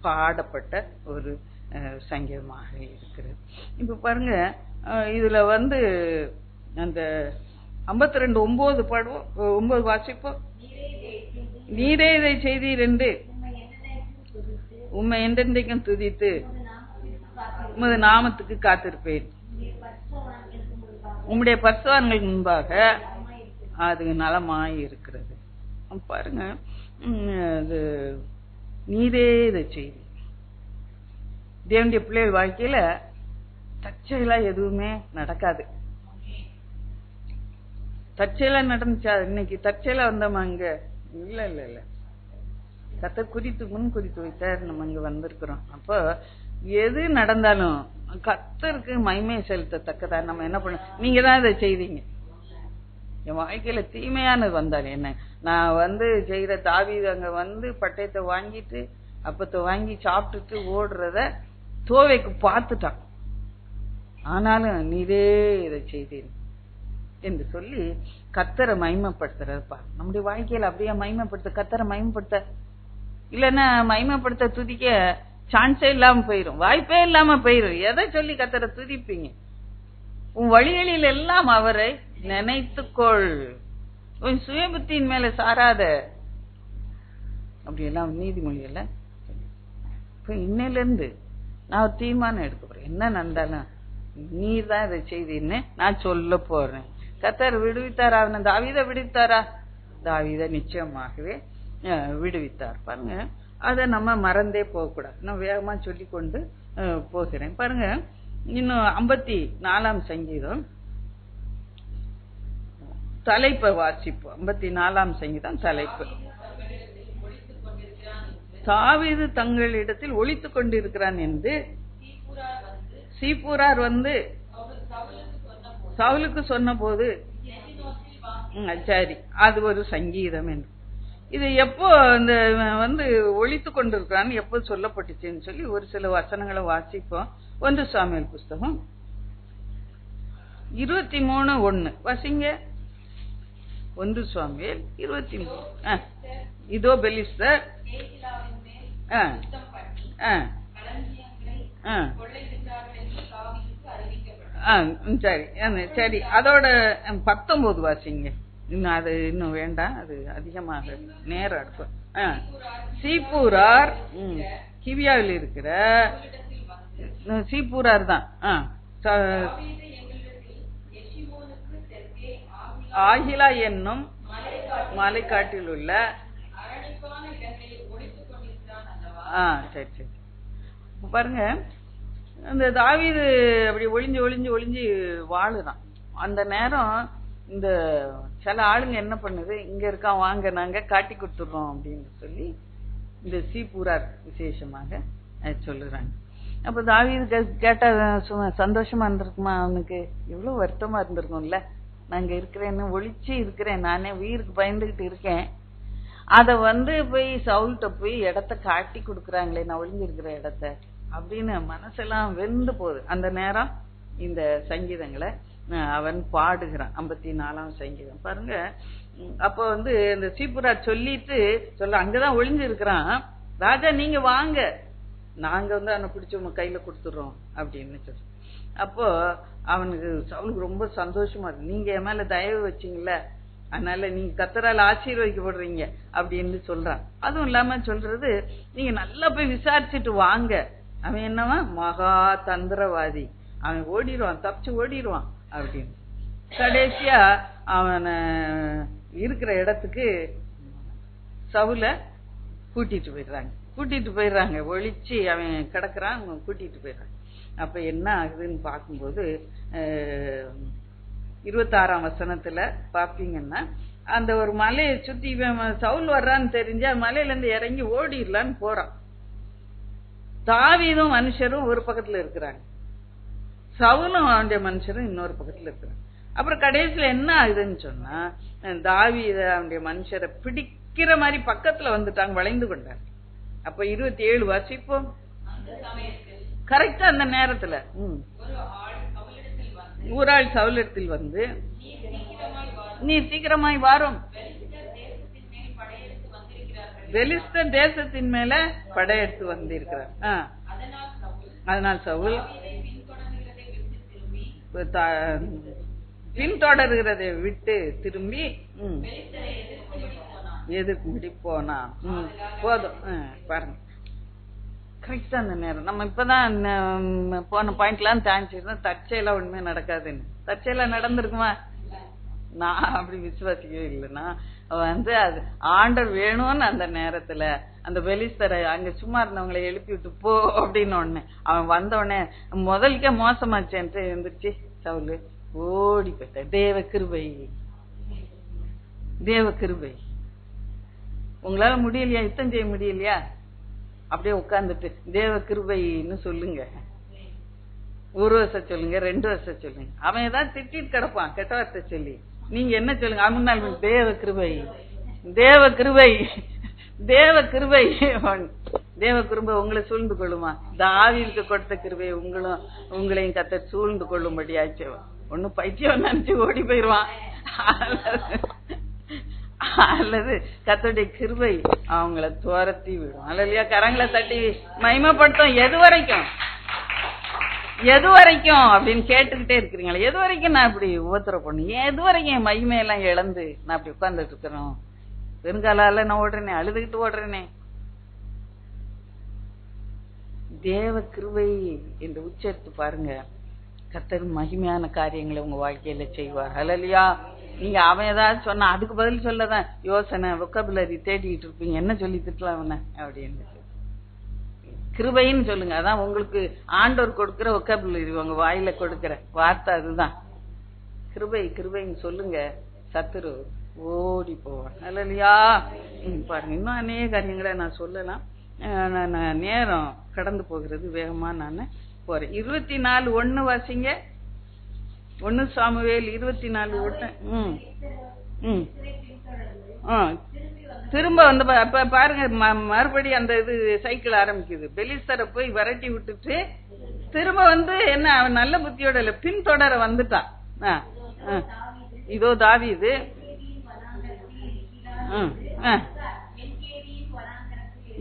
பாடப்பட்ட ஒரு சங்கீதமாக இருக்கிறது. இப்ப பாருங்க, இதுல வந்து அந்த 52:9 பாடுவோம். 9 வாசிப்போம். நீரே இதை செய்தீர் என்று உம்மை என்றென்றைக்கும் துதித்து உமது நாமத்துக்கு காத்திருப்பேன். உம்முடைய பரிசுத்தவான்கள் முன்பாக அது நலமாய் இருக்கிறது. பாருங்க, அது நீரே இதை செய்தி. தேவனுடைய பிள்ளைகள் வாழ்க்கையில தற்செயலா எதுவுமே நடக்காது. தற்செயலா நடந்துச்சா? இன்னைக்கு தற்செயலா வந்தோமா? அங்க இல்ல இல்ல இல்ல, கர்த்தர் குறித்து முன் குறித்து வைத்தார், நம்ம இங்க வந்திருக்கிறோம். அப்போ எது நடந்தாலும் கர்த்தருக்கு மகிமை செலுத்தத்தக்கதா நம்ம என்ன பண்ண. நீங்க தான் இதை செய்தீங்க. என் வாழ்க்கையில தீமையானது வந்தாரு என்ன, நான் வந்து செய்யற தாவீது அங்க வந்து பட்டயத்தை வாங்கிட்டு அப்பத்தை வாங்கி சாப்பிட்டுட்டு ஓடுறத தோவைக்கு பார்த்துட்டான். ஆனாலும் நீரே இதை செய்தேன் என்று சொல்லி கர்த்தரை மகிமைப்படுத்துறதுப்பா. நம்முடைய வாழ்க்கையில அப்படியே மகிமைப்படுத்த, கர்த்தரை மகிமைப்படுத்த, இல்லைன்னா மகிமைப்படுத்த துதிக்க சான்ஸே இல்லாம போயிரும், வாய்ப்பே இல்லாம போயிரும். எதை சொல்லி கர்த்தரை துதிப்பீங்க? உன் வழிகளில் எல்லாம் அவரை நினைத்துக்கொள், உன் சுயபுத்தியின் மேல சாராத. அப்படி எல்லாம் நீதிமொழியில இப்ப இன்னையில இருந்து நான் ஒரு தீர்மானம் எடுக்க போறேன். என்ன நடந்தாலும் நீர் தான் இதை செய்தீன்னு நான் சொல்ல போறேன். கர்த்தர் விடுவித்தாரா? அவனை தாவீதை விடுவித்தாரா? தாவீதை நிச்சயமாகவே விடுவித்தார். பாருங்க, அதை நம்ம மறந்தே போகக்கூடாது. நான் வேகமா சொல்லி கொண்டு போகிறேன். பாருங்க, இன்னும் 54ஆம் சங்கீதம் தலைப்பை வாசிப்போம். 54ஆம் சங்கீதம் தலைப்பு, தாவீது தங்களிடத்தில் ஒளித்துக் கொண்டிருக்கிறான் என்று சீப்பூரார் வந்து சவுலுக்கு சொன்ன போது சரி, அது ஒரு சங்கீதம் என்று. இது எப்போ இந்த ஒழித்து கொண்டிருக்கிறான்னு எப்போ சொல்லப்பட்டுச்சுன்னு சொல்லி ஒரு சில வசனங்களை வாசிப்போம். 1 சாமுவேல் புஸ்தகம் 23:1 வாசிங்க. 1 சாமுவேல் 23. இதோ பெலிஸ்தர் சரி சரி, அதோட 19 வாசிங்க. இன்னும் அது இன்னும் வேண்டாம், அது அதிகமாக நேரம் எடுக்கும். சீப்பூரார் கிவியாவில் இருக்கிற சீப்பூரார் தான் ஆகிலா என்னும் மலைக்காட்டில் உள்ள சரி சரி பாருங்க. இந்த தாவீது அப்படி ஒளிஞ்சு ஒளிஞ்சு ஒளிஞ்சு வாழுதான். அந்த நேரம் இந்த சில ஆளுங்க என்ன பண்ணுது, இங்க இருக்கான் வாங்க நாங்க காட்டி கொடுத்துடுறோம் அப்படின்னு சொல்லி இந்த சீப்பூரார் விசேஷமாக சொல்லுறாங்க. அப்ப தாவீது கேட்டா சந்தோஷமா இருந்திருக்குமா? அவனுக்கு எவ்வளவு வருத்தமா இருந்திருக்கும்ல. நாங்க இருக்கிறேன்னு ஒளிச்சு இருக்கிறேன், நானே உயிருக்கு பயந்துகிட்டு இருக்கேன். அத போய் சவுல்கிட்ட போய் இடத்த காட்டி கொடுக்குறாங்களே, நான் ஒளிஞ்சிருக்கிற இடத்த அப்படின்னு மனசெல்லாம் வெந்து போகுது. அந்த நேரம் இந்த சங்கீதங்களை அவன் பாடுகிறான். 54ஆம் சங்கீதம் பாருங்க. அப்போ இந்த சீப்புரார் சொல்லிட்டு அங்கதான் ஒளிஞ்சு இருக்கிறான். ராஜா நீங்க வாங்க, நாங்க அவனை பிடிச்சி உங்க கையில கொடுத்துடுறோம் அப்படின்னு சொல்லி. அப்போ அவனுக்கு சவுலுக்கு ரொம்ப சந்தோஷமா இருக்கு. நீங்க என் மேல தயவு வச்சீங்கல்ல, அதனால நீங்க கர்த்தரால் ஆசீர்வதிக்கப்படுறீங்க அப்படின்னு சொல்றான். அதுவும் இல்லாம சொல்றது, நீங்க நல்லா போய் விசாரிச்சுட்டு வாங்க. அவன் என்னவா மகா தந்திரவாதி, அவன் ஓடிடுவான், தப்பிச்சு ஓடிடுவான் அப்படின்னு. கடைசியா அவன இருக்கிற இடத்துக்கு சவுல கூட்டிட்டு போயிடுறாங்க. ஒளிச்சு அவன் கிடக்குறான், கூட்டிட்டு போயிடுறாங்க. அப்ப என்ன ஆகுதுன்னு பார்க்கும்போது 26ஆம் வசனத்துல பாப்பீங்கன்னா, அந்த ஒரு மலையை சுத்தி சவுல் வர்றான்னு தெரிஞ்சா மலையில இருந்து இறங்கி ஓடிடலான்னு போறான். தாவீதும் மனுஷரும் ஒரு பக்கத்துல இருக்கிறாங்க, சவுலும் அவனுடைய மனுஷரும் இன்னொரு பக்கத்துல இருக்கிறாங்க. அப்புறம் கடைசியில என்ன ஆகுதுன்னு சொன்னா, தாவீத அவனுடைய மனுஷரை பிடிக்கிற மாதிரி பக்கத்துல வந்துட்டாங்க, வளைந்து கொண்டாங்க. அப்ப 27 வாசிப்போம். கரெக்டா அந்த நேரத்துல ஊராள் சவுலிடத்தில் வந்து, நீ சீக்கிரமாய் வாரும், பெலிஸ்தர் தேசத்தின் மேல படையெடுத்து வந்திருக்கிறார். அதனால் சவுல் பின்தொடர்கிறதை விட்டு திரும்பி எதிர்த்து போனா. போதும் பாருங்க, கரெக்டா அந்த நேரம். நம்ம இப்பதான் போன பாயிண்ட்லாம் தாண்டிச்சிருந்தோம். தற்செயலா ஒண்ணுமே நடக்காதுன்னு. தற்செயலா நடந்திருக்குமா? நான் அப்படி விசுவாசிக்கவே இல்லைன்னா அது ஆண்டர் வேணும்னு அந்த நேரத்துல அந்த பெலிஸ்தரை அங்க சும்மா இருந்தவங்களை எழுப்பி விட்டு போ அப்படின்னு ஒண்ணு அவன் வந்தவனே முதலுக்கே மோசமாச்சேன்ட்டு இருந்துச்சு. சவுலு ஓடி போயிட்ட. தேவ கிருபை, தேவ கிருபை. உங்களால முடியலையா? யுத்தம் செய்ய முடியலையா? அப்படியே உட்கார்ந்துட்டு தேவ கிருபைன்னு சொல்லுங்க. 1 வருஷம் சொல்லுங்க, 2 வருஷம் சொல்லுங்க. அவன் ஏதாவது திட்டிட்டு கிடப்பான் கெட்ட வார்த்தை சொல்லி. நீங்க என்ன சொல்லுங்க? முன்னாள் தேவ கிருபை, தேவ கிருபை, தேவ கிருபை. தேவ கிருபை உங்களை சூழ்ந்து கொள்ளுமா? தாவீதுக்கு கொடுத்த கிருபை உங்களையும் கர்த்தர் சூழ்ந்து கொள்ளும்படியாச்சு. ஒன்னும் பைத்தியம் நினைச்சு ஓடி போயிருவான், அல்லது கர்த்தருடைய கிருபை அவங்கள துரத்தி விடும். அல்லையா? கரங்களை தட்டி மகிமைப்படுத்தும். எது வரைக்கும் அப்படின்னு கேட்டுக்கிட்டே இருக்கிறீங்களா? எது வரைக்கும் நான் இப்படி உபத்திரம் பண்ணு? எது வரைக்கும் என் மகிமையெல்லாம் இழந்து நான் அப்படி உட்கார்ந்துட்டு இருக்கிறோம்? பெருங்காலால நான் ஓடுறேனே, அழுதுகிட்டு ஓடுறேனே. தேவ கிருபை என்று உச்சரித்து பாருங்க, கர்த்தர் மகிமையான காரியங்களை உங்க வாழ்க்கையில செய்வார். அல்லையா? நீங்க அவன் ஏதாவது சொன்னா அதுக்கு பதில் சொல்லதான் யோசனை வொக்காபுலரி தேடிட்டு இருப்பீங்க. என்ன சொல்லி திட்டலாம் அவன அப்படின்னு. கிருபைன்னு சொல்லுங்க. அதான் உங்களுக்கு ஆண்டவர் கொடுக்கிற வொக்காபுலரி, உங்க வாயில கொடுக்கிற வார்த்தை அதுதான். கிருபை கிருபைன்னு சொல்லுங்க, சத்துரு ஓடி போவான். அல்லையா? பாருங்க, இன்னும் அநேக காரியங்களை நான் சொல்லலாம். நான் நேரம் கடந்து போகிறது வேகமா நான் போறேன். 24:1 வாசிங்க. 1 சாமுவேல் 24:1. திரும்ப வந்து பாருங்க, மறுபடியும் அந்த இது சைக்கிள் ஆரம்பிக்குது. பெலிஸ்தரை போய் விரட்டி விட்டுட்டு திரும்ப வந்து என்ன, அவன் நல்ல புத்தியோட இல்ல, பின்தொடர வந்துட்டான். இதோ தாவீது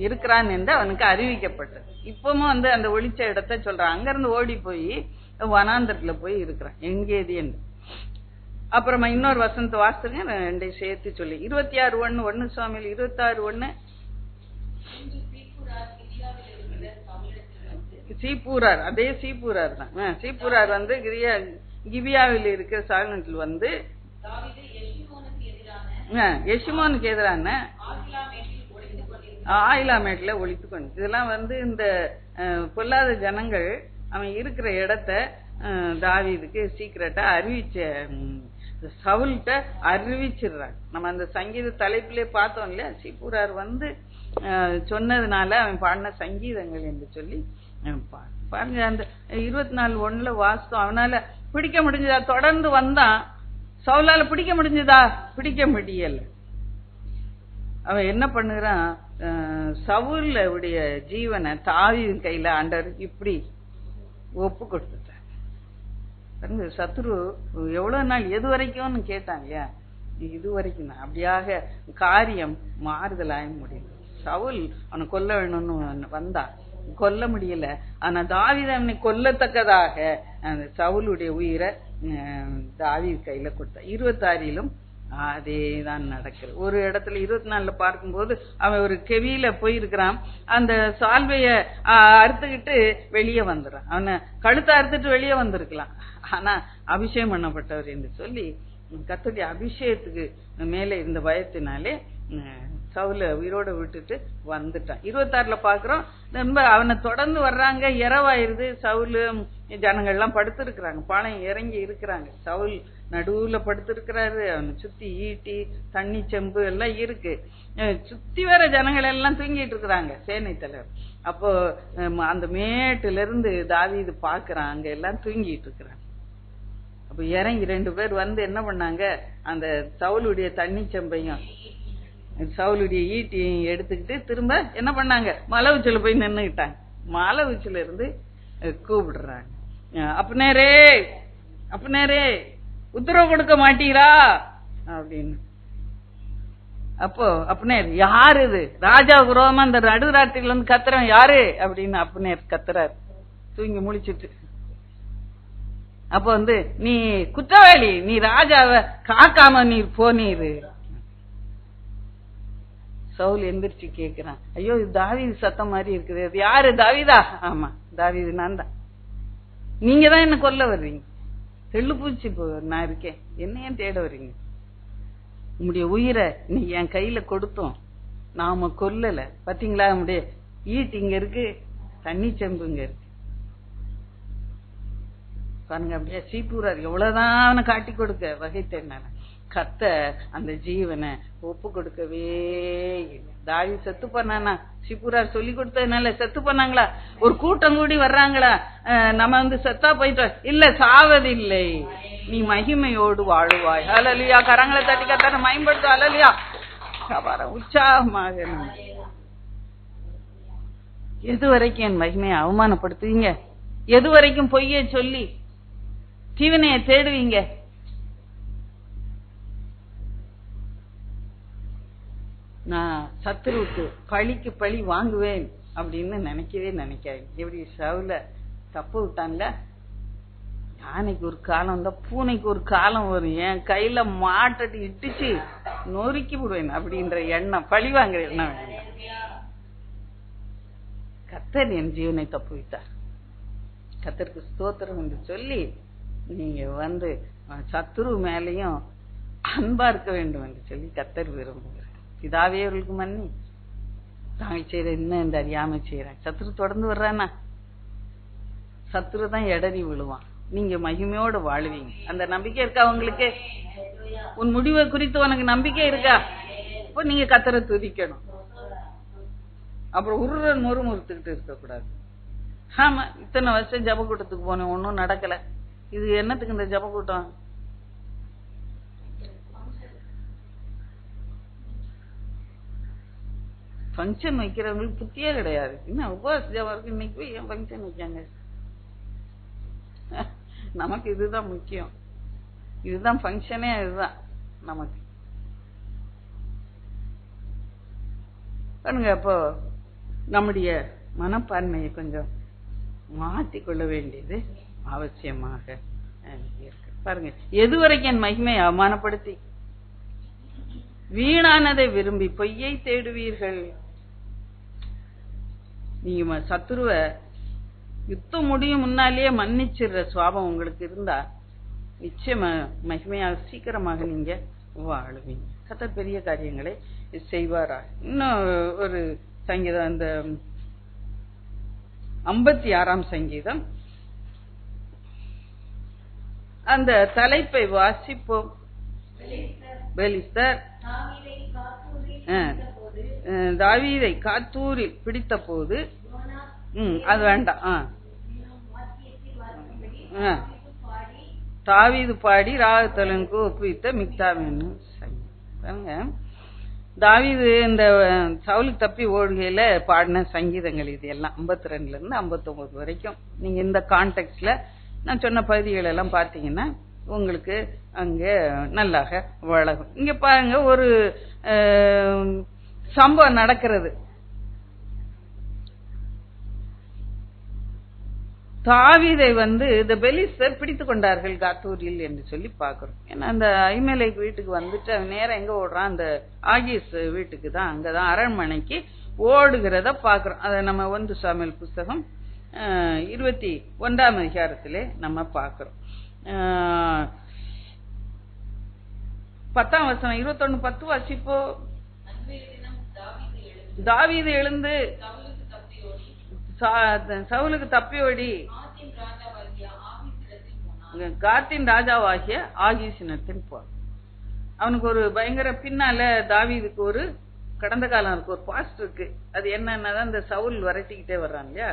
இருக்கிறான் என்று அவனுக்கு அறிவிக்கப்பட்டது. இப்பவும் வந்து அந்த ஒளிச்ச இடத்தை சொல்றான். அங்க இருந்து ஓடி போய் வனாந்தரத்துல போய் இருக்கிறான், எங்கேதியன். அப்புறமா இன்னொரு வசனத்தை வாசிங்க, ரெண்டையும் சேர்த்து சொல்லி 26:1. 1 சாமுவேல் 26:1. சீப்பூரார், அதே சீப்பூரார் தான். சீப்பூரார் வந்து கிபியாவில் இருக்கிற சாலத்தில் வந்து எஷிமோனுக்கு எதிரான ஆயிலாமேட்ல ஒழித்து கொண்டு, இதெல்லாம் வந்து இந்த பொல்லாத ஜனங்கள் அவன் இருக்கிற இடத்த தாவீதுக்கு சீக்கிரட்டா அறிவிச்ச, சவுல்கிட்ட அறிவிச்சிடுறாங்க. நம்ம அந்த சங்கீத தலைப்பிலே பார்த்தோம் இல்லையா, சீப்பூரார் வந்து சொன்னதுனால அவன் பாடின சங்கீதங்கள் என்று சொல்லி பாருங்க. அந்த 24:1 வாசம் அவனால பிடிக்க முடிஞ்சதா? தொடர்ந்து வந்தான், சவுலால பிடிக்க முடிஞ்சதா? பிடிக்க முடியல. அவன் என்ன பண்ணுறான், சவுலுடைய ஜீவனை தாவீது கையில ஆண்டவர் இப்படி ஒப்பு கொடுத்துட்டார். சத்ரு எவ்வளவு நாள் எது வரைக்கும்னு கேட்டாங்க இல்லையா, இது வரைக்கும் தான். அப்படியாக காரியம் மாறுதலாய முடியல. சவுல் அவனை கொல்ல வேணும்னு வந்தா, கொல்ல முடியல. ஆனா தாவீது அவனை கொல்லத்தக்கதாக அந்த சவுலுடைய உயிரை தாவீது கையில கொடுத்தான். 26 அதேதான் நடக்குது. ஒரு இடத்துல 24 பார்க்கும்போது அவன் ஒரு கெவியில போயிருக்கிறான், அந்த சால்வைய அறுத்துக்கிட்டு வெளியே வந்துடுறான். அவனை கழுத்தை அறுத்துட்டு வெளியே வந்திருக்கலாம், ஆனா அபிஷேகம் பண்ணப்பட்டவர் என்று சொல்லி கர்த்தருடைய அபிஷேகத்துக்கு மேலே இருந்த பயத்தினாலே சவுல உயிரோட விட்டுட்டு வந்துட்டான். 26 பாக்குறோம், ரொம்ப அவனை தொடர்ந்து வர்றாங்க. இரவாயிருது, சவுலு ஜனங்கள்லாம் படுத்திருக்கிறாங்க, பாளையம் இறங்கி இருக்கிறாங்க. சவுல் நடுவுல படுத்திருக்கிறாரு, அவனை சுத்தி ஈட்டி தண்ணி செம்பு எல்லாம் இருக்கு. சுத்தி வர ஜனங்கள் எல்லாம் தூங்கிட்டு இருக்கிறாங்க, சேனை தலைவர். அப்போ அந்த மேட்டுல இருந்து தாவீது பாக்குறான், அங்க எல்லாம் தூங்கிட்டு இருக்கிறாங்க. அப்ப இறங்கி 2 பேர் வந்து என்ன பண்ணாங்க, அந்த சவுலுடைய தண்ணி செம்பையும் சவுலுடைய ஈட்டியையும் எடுத்துக்கிட்டு திரும்ப என்ன பண்ணாங்க, மலை உச்சில போய் நின்னுக்கிட்டாங்க. மலை உச்சில இருந்து கூப்பிடுறாங்க, அப்னேரே அப்னேரே உத்தரவு கொடுக்க மாட்டீரா அப்படின்னு. அப்போ அப்னேர், யாரு இது, ராஜா குரோமா அந்த நடுராத்திரில இருந்து கத்துறேன் யாரு அப்படின்னு அப்னேர் கத்துறாரு தூங்கி முழிச்சிட்டு. அப்ப வந்து நீ குற்றவாளி, நீ ராஜாவை காக்காம நீ போனீரு. சவுல் எந்திரிச்சு கேக்குறான், ஐயோ இது தாவீது சத்தம் மாதிரி இருக்குது, அது யாரு, தாவீதா? ஆமா தாவீது, நான் தான். நீங்க தான் என்ன கொல்ல வர்றீங்க, தெள்ளு பூச்சி நான் இருக்கேன், என்ன ஏன் தேட வர்றீங்க? உங்களுடைய உயிரை நீ என் கையில கொடுத்தோம், நாம கொல்லல. பாத்தீங்களா, நம்முடைய ஈட்டு இங்க இருக்கு, தண்ணி செம்பு இங்க இருக்கு பாருங்க. அப்படியே சீப்பூரார் எவ்வளவுதான் அவனை காட்டி கொடுக்க வகை தேடினால கத்த அந்த ஜீவனை ஒப்பு கொடுக்கவே இல்லை. தாவீது செத்து பண்ணானா, சீப்பூரார் சொல்லி கொடுத்ததுனால செத்து பண்ணாங்களா? ஒரு கூட்டம் கூடி வர்றாங்களா, நம்ம வந்து செத்தா போயிட்டோம்? இல்ல, சாவதில்லை, நீ மகிமையோடு வாழுவாய். ஹல்லேலூயா. கரங்களை தட்டி கத்தார மயம்படுத்து. ஹல்லேலூயா. உற்சாகமாக எது வரைக்கும் என் மகிமையை அவமானப்படுத்துவீங்க? எது வரைக்கும் பொய்யை சொல்லி தீவனையை தேடுவீங்க? நான் சத்துருவுக்கு பழிக்கு பழி வாங்குவேன் அப்படின்னு நினைக்கவே நினைக்காது. எப்படி சவுல தப்பு விட்டாங்க, யானைக்கு ஒரு காலம் வந்தா பூனைக்கு ஒரு காலம் வரும், என் கையில மாட்டட்டி இட்டுச்சு நொறுக்கி விடுவேன் அப்படின்ற எண்ணம், பழி வாங்குற எண்ணம். கர்த்தர் என் ஜீவனை தப்பு விட்டார், கர்த்தருக்கு ஸ்தோத்திரம் என்று சொல்லி நீங்க வந்து சத்துரு மேலையும் அன்பா இருக்க வேண்டும் என்று சொல்லி கர்த்தர் விரும்புகிறார். பிதாவே அவர்களுக்கு மன்னி, தாங்கள் செய்யற இன்னும் இந்த அறியாம செய்யறேன். சத்துரு தொடர்ந்து வர்றானா, சத்துரு தான் எடறி விழுவான். நீங்க மகிமையோட வாழுவீங்க. அந்த நம்பிக்கை இருக்கா உங்களுக்கு? உன் முடிவை குறித்து உனக்கு நம்பிக்கை இருக்கா? இப்போ நீங்க கர்த்தரை துதிக்கணும். அப்புறம் உருவன் முறுமுறுத்துக்கிட்டு இருக்க கூடாது. ஆமா, இத்தனை வருஷம் ஜப கூட்டத்துக்கு போனேன், ஒன்னும் நடக்கல, இது என்னத்துக்கு இந்த ஜப கூட்டம்? ஃபங்க்ஷன் வைக்கிறவங்களுக்கு புத்தியே கிடையாது. இன்னும் உபவாச ஜபம் இருக்கு, இன்னைக்கு போய் ஏன் ஃபங்க்ஷன் வைக்காங்க? நமக்கு இதுதான் முக்கியம், இதுதான் ஃபங்க்ஷனே, இதுதான் நமக்கு. பாருங்க, அப்போ நம்முடைய மனப்பான்மையை கொஞ்சம் மாற்றிக்கொள்ள வேண்டியது அவசியமாக இருக்கு. பாருங்க, எதுவரைக்கும் என் மகிமை அவமானப்படுத்தி வீணானதை விரும்பி பொய்யை தேடுவீர்கள். நீங்க சத்துருவ யுத்தம் முடியும் முன்னாலேயே மன்னிச்சிடுற சுவாபம் உங்களுக்கு இருந்தா நிச்சயமா மகிமையாக சீக்கிரமாக நீங்க வாழுவீங்க. கர்த்தர் பெரிய காரியங்களை செய்வாரா. இன்னும் ஒரு சங்கீதம், அந்த 56ஆம் சங்கீதம், அந்த தலைப்பை வாசிப்போம். பெலிஸ்தர் தாவீதை காத்தூரில் பிடித்த போது, அது வேண்டாம், தாவீது பாடி ராகத்தலனுக்கு ஒப்புவித்த மிக்தாவின்னு சொல்லுங்க. தாவீது இந்த சவுலுக்கு தப்பி ஓடுகையில பாடின சங்கீதங்கள் இது எல்லாம் 52ல இருந்து 59 வரைக்கும். நீங்க இந்த கான்டெக்ட்ல நான் சொன்ன பகுதிகள் எல்லாம் பாத்தீங்கன்னா உங்களுக்கு அங்க நல்லாக வழங்கும். இங்க பாருங்க, ஒரு சம்பவம் நடக்கிறது. தாவீதை இந்த பெலிஸ்தர் பிடித்து கொண்டார்கள் காத்தூரில் என்று சொல்லி பாக்குறோம். ஏன்னா அந்த அகிமெலேக் வீட்டுக்கு வந்துட்டு நேரம் எங்க ஓடுறான், அந்த ஆகீஸ் வீட்டுக்கு தான், அங்கதான் அரண்மனைக்கு ஓடுகிறத பாக்குறோம். அதை நம்ம 1 சாமுவேல் புஸ்தகம் 21ஆம் அதிகாரத்திலே நம்ம பாக்குறோம். 10ஆம் வசனம் 21:10 வாசிப்போ. தாவீது எழுந்து சவுலுக்கு தப்பி ஓடி காத்தின் ராஜாவாகிய ஆகீசினத்தின் போனான். அவனுக்கு ஒரு பயங்கர பின்னால தாவீதுக்கு ஒரு கடந்த காலம் இருக்கு, ஒரு பாஸ்ட் இருக்கு. அது என்னன்னா, இந்த சவுல் விரட்டிக்கிட்டே வர்றான் இல்லையா,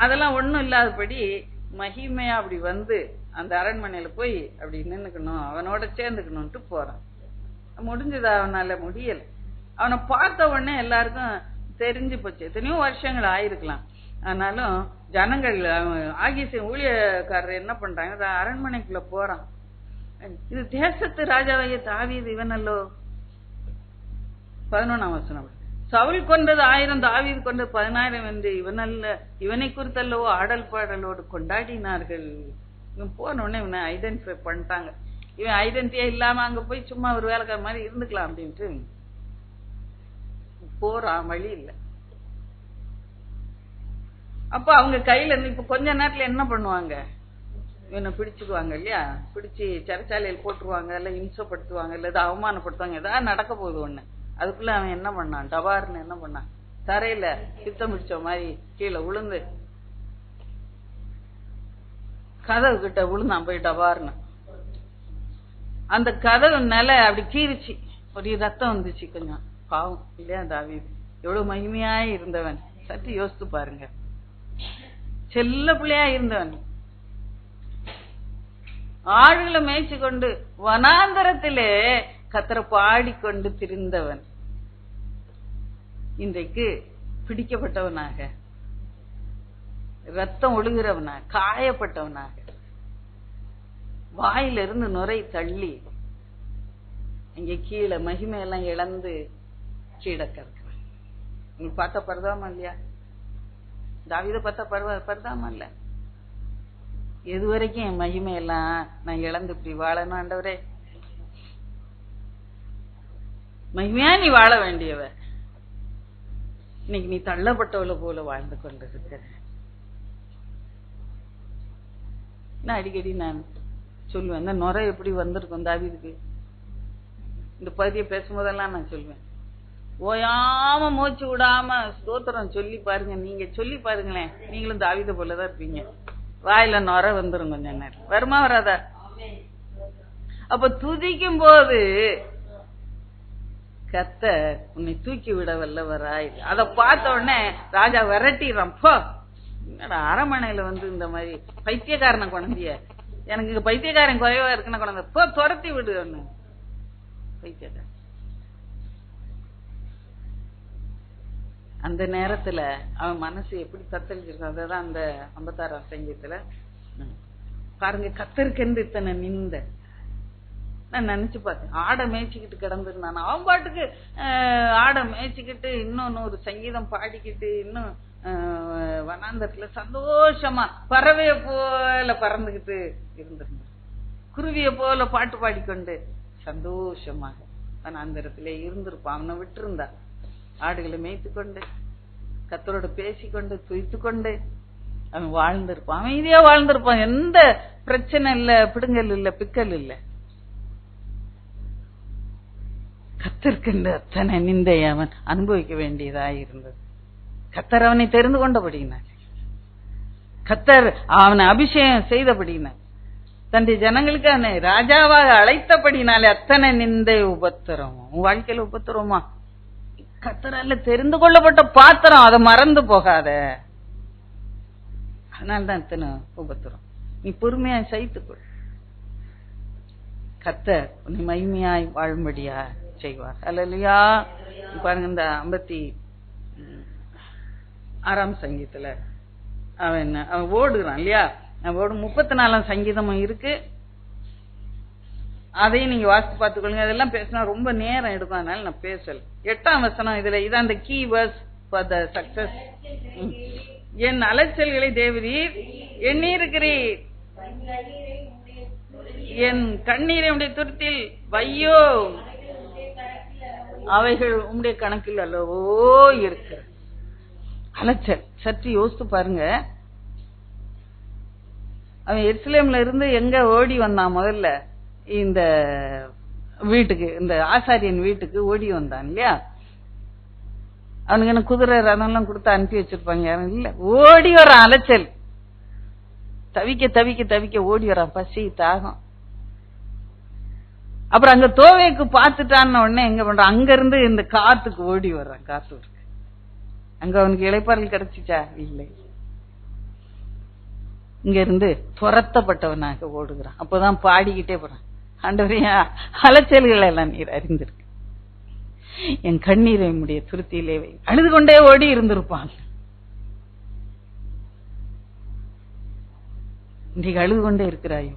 அதெல்லாம் ஒண்ணும் இல்லாதபடி மகிமையா அப்படி அந்த அரண்மனையில போய் அப்படி நின்னுக்கணும், அவனோட சேர்ந்துக்கணும்ட்டு போறான். முடிஞ்சது, அவனால முடியல. அவனை பார்த்த உடனே எல்லாருக்கும் தெரிஞ்சு போச்சு. எத்தனையோ வருஷங்கள் ஆயிருக்கலாம். ஆனாலும் ஜனங்கள், ஆகீசின் ஊழியக்காரர் என்ன பண்றாங்க, அரண்மனைக்குள்ள போறான். இது தேசத்து ராஜாவைய தாவீது இவனல்லோ. 11ஆம் வசனம், சவுல் கொண்டது 1000, தாவீது கொண்டது 10,000 என்று இவனை குறித்தல்லவோ ஆடல் பாடலோடு கொண்டாடினார்கள். இவன் போன உடனே இவனை ஐடென்டிஃபை பண்ணிட்டாங்க. இவன் ஐடென்டிட்டியா இல்லாம அங்க போய் சும்மா ஒரு வேலைக்கார மாதிரி இருந்துக்கலாம் அப்படின்ட்டு போறான், வழி இல்ல. அப்ப அவங்க கையில இருந்து இப்ப கொஞ்ச நேரத்துல என்ன பண்ணுவாங்க, இவனை பிடிச்சுக்குவாங்க இல்லையா, பிடிச்சு சிறைச்சாலையில் போட்டுருவாங்க, இல்ல இம்சப்படுத்துவாங்க, இல்ல ஏதாவது அவமானப்படுத்துவாங்க, ஏதாவது நடக்க போகுது ஒண்ணு. அதுக்குள்ள அவன் என்ன பண்ணான், டபார்னு என்ன பண்ணான், தரையில பித்தம் பிடிச்ச மாதிரி கீழே விழுந்து கதவு கிட்ட விழுந்தான் போய் டபார்னு. அந்த கதவு நிலை அப்படி கீறிச்சு, ஒரு ரத்தம் வந்துச்சு. கொஞ்சம் பாவம் இல்லையா தாவீது, எவ்வளவு மகிமையாய் இருந்தவன். சற்று யோசித்து பாருங்க, செல்ல பிள்ளையா இருந்தவன், ஆடுகளை மேய்ச்சி கொண்டு வனாந்தரத்திலே கத்தரை பாடிக்கொண்டு திரிந்தவன், இன்றைக்கு பிடிக்கப்பட்டவனாக, ரத்தம் ஒழுகிறவனாக, காயப்பட்டவனாக, வாயிலிருந்து நுரை தள்ளி இங்க கீழே மகிமையெல்லாம் இழந்து கீழே கிடக்குறான். உங்களுக்கு பார்த்தா பரிதாபம் இல்லையா? தாவீதை பார்த்தா பரிதாபம் இல்ல? எது வரைக்கும் என் மகிமையெல்லாம் நான் இழந்து இப்படி வாழணும் ஆண்டவரே? மகிமையா நீ வாழ வேண்டியவ, இன்னைக்கு நீ தள்ளப்பட்டவள போல வாழ்ந்து கொண்டிருக்கிற. நான் அடிக்கடி நான் சொல்லுவேன், இந்த நுரை எப்படி வந்திருக்கும் தாவீதுக்கு. இந்த பகுதியை பேசும்போதெல்லாம் நான் சொல்லுவேன், ஓயாம மூச்சு விடாம ஸ்தோத்திரம் சொல்லி பாருங்க. நீங்க சொல்லி பாருங்களேன், நீங்களும் தாவீதை போலதான் இருப்பீங்க. வாயில நுரை வந்துரும் கொஞ்ச நேரம். வருமா வராதா? அப்ப துதிக்கும் போது கர்த்தர் உன்னை தூக்கி விட வல்லவராய். அத பார்த்த உடனே ராஜா விரட்டிடுறான், போ என்னடா அரமனையில இந்த மாதிரி பைத்தியக்காரனை குழந்தைய, எனக்கு இங்க பைத்தியக்காரன் குறைவா இருக்குன்னு குழந்தை போ துரத்தி விடு. ஒண்ணு பைத்தியக்காரன். அந்த நேரத்துல அவன் மனசு எப்படி தத்தளிச்சிருக்கும். அதான் அந்த 56ஆம் சங்கீதத்துல பாருங்க, கத்தருக்கென்று இத்தனை நிந்த. நான் நினைச்சு பார்த்தேன், ஆடை மேய்ச்சிக்கிட்டு கிடந்திருந்தான் அவன் பாட்டுக்கு, ஆடை மேய்ச்சிக்கிட்டு இன்னொன்னு ஒரு சங்கீதம் பாடிக்கிட்டு இன்னும் வனாந்தரத்துல சந்தோஷமா பறவைய போல பறந்துகிட்டு இருந்திருந்தான். குருவிய போல பாட்டு பாடிக்கொண்டு சந்தோஷமாக வனாந்தரத்திலே இருந்திருப்பான். அவனை விட்டுருந்தா ஆடுகளை மேய்த்து கொண்டு கத்தரோட பேசிக்கொண்டு துய்த்து கொண்டு அவன் வாழ்ந்திருப்பான். அமைதியா வாழ்ந்திருப்பான். எந்த பிரச்சனை இல்ல, பிடுங்கல் இல்ல, பிக்கல் இல்ல. கத்தர்கின்ற அத்தனை நிந்தை அவன் அனுபவிக்க வேண்டியதா இருந்தது. கத்தர் அவனை தெரிந்து கொண்டபடினார், கத்தர் அவனை அபிஷேகம் செய்தபடினார், தன்னுடைய ஜனங்களுக்கு அவனை ராஜாவாக அழைத்தபடினாலே அத்தனை நிந்தை உபத்திரம். உன் வாழ்க்கையில உபத்திரமா? கத்தரால தெரிந்து கொள்ளப்பட்ட பாத்திரம், அதை மறந்து போகாத. அதனால்தான் இத்தனை உபத்திரம். நீ பொறுமையாய் சகித்துக்கொள். கத்தர் உன்னை மகிமையாய் வாழும்படியா செய்வார். அல்லேலூயா. பாருங்க, இந்த 56ஆம் சங்கீதத்துல அவன் ஓடுகிறான் இல்லையா? அவன் 34ஆம் சங்கீதமும் இருக்கு, அதையும் நீங்க வாசித்து பார்த்துக்கொள்ளுங்க. அதெல்லாம் பேசினா ரொம்ப நேரம் எடுக்கும், அதனால நான் பேசல. 8ஆம் வசனம் இதுல இதான் அந்த key words for the success. என் அலைச்சல்களை தேவரீர் எண்ணியிருக்கிறீர், என் கண்ணீரை உடைய துருத்தில் வையோ, அவைகள் உம்முடைய கணக்கில் அல்லவோ இருக்கு. அலைச்சல் சற்று யோசித்து பாருங்க. அவன் எருசலேம்ல இருந்து எங்க ஓடி வந்தான்? முதல்ல இந்த வீட்டுக்கு, இந்த ஆசாரியன் வீட்டுக்கு ஓடி வந்தான் இல்லையா? அவனுக்கு என்ன குதிரை ரதம்லாம் கொடுத்து அனுப்பி வச்சிருப்பாங்க? யாரும் இல்ல. ஓடி வரான், அலைச்சல். தவிக்க தவிக்க தவிக்க ஓடி வரான், பசி தாகம். அப்புறம் அங்க தோவைக்கு பார்த்துட்டான்னு உடனே எங்க பண்றான்? அங்க இருந்து இந்த காத்துக்கு ஓடி வர்றான். காத்து அங்க அவனுக்கு இளைப்பாறல் கிடைச்சிச்சா? இல்லை. இங்க இருந்து துரத்தப்பட்டவனாக ஓடுகிறான். அப்பதான் பாடிக்கிட்டே போறான், ஆண்டவரே அலைச்சல்கள் எல்லாம் நீர் அறிந்திருக்கு, என் கண்ணீரை உம்முடைய துருத்தியிலே வை. அழுது கொண்டே ஓடி இருந்திருப்பான். இன்றைக்கு அழுது கொண்டே இருக்கிறாயோ?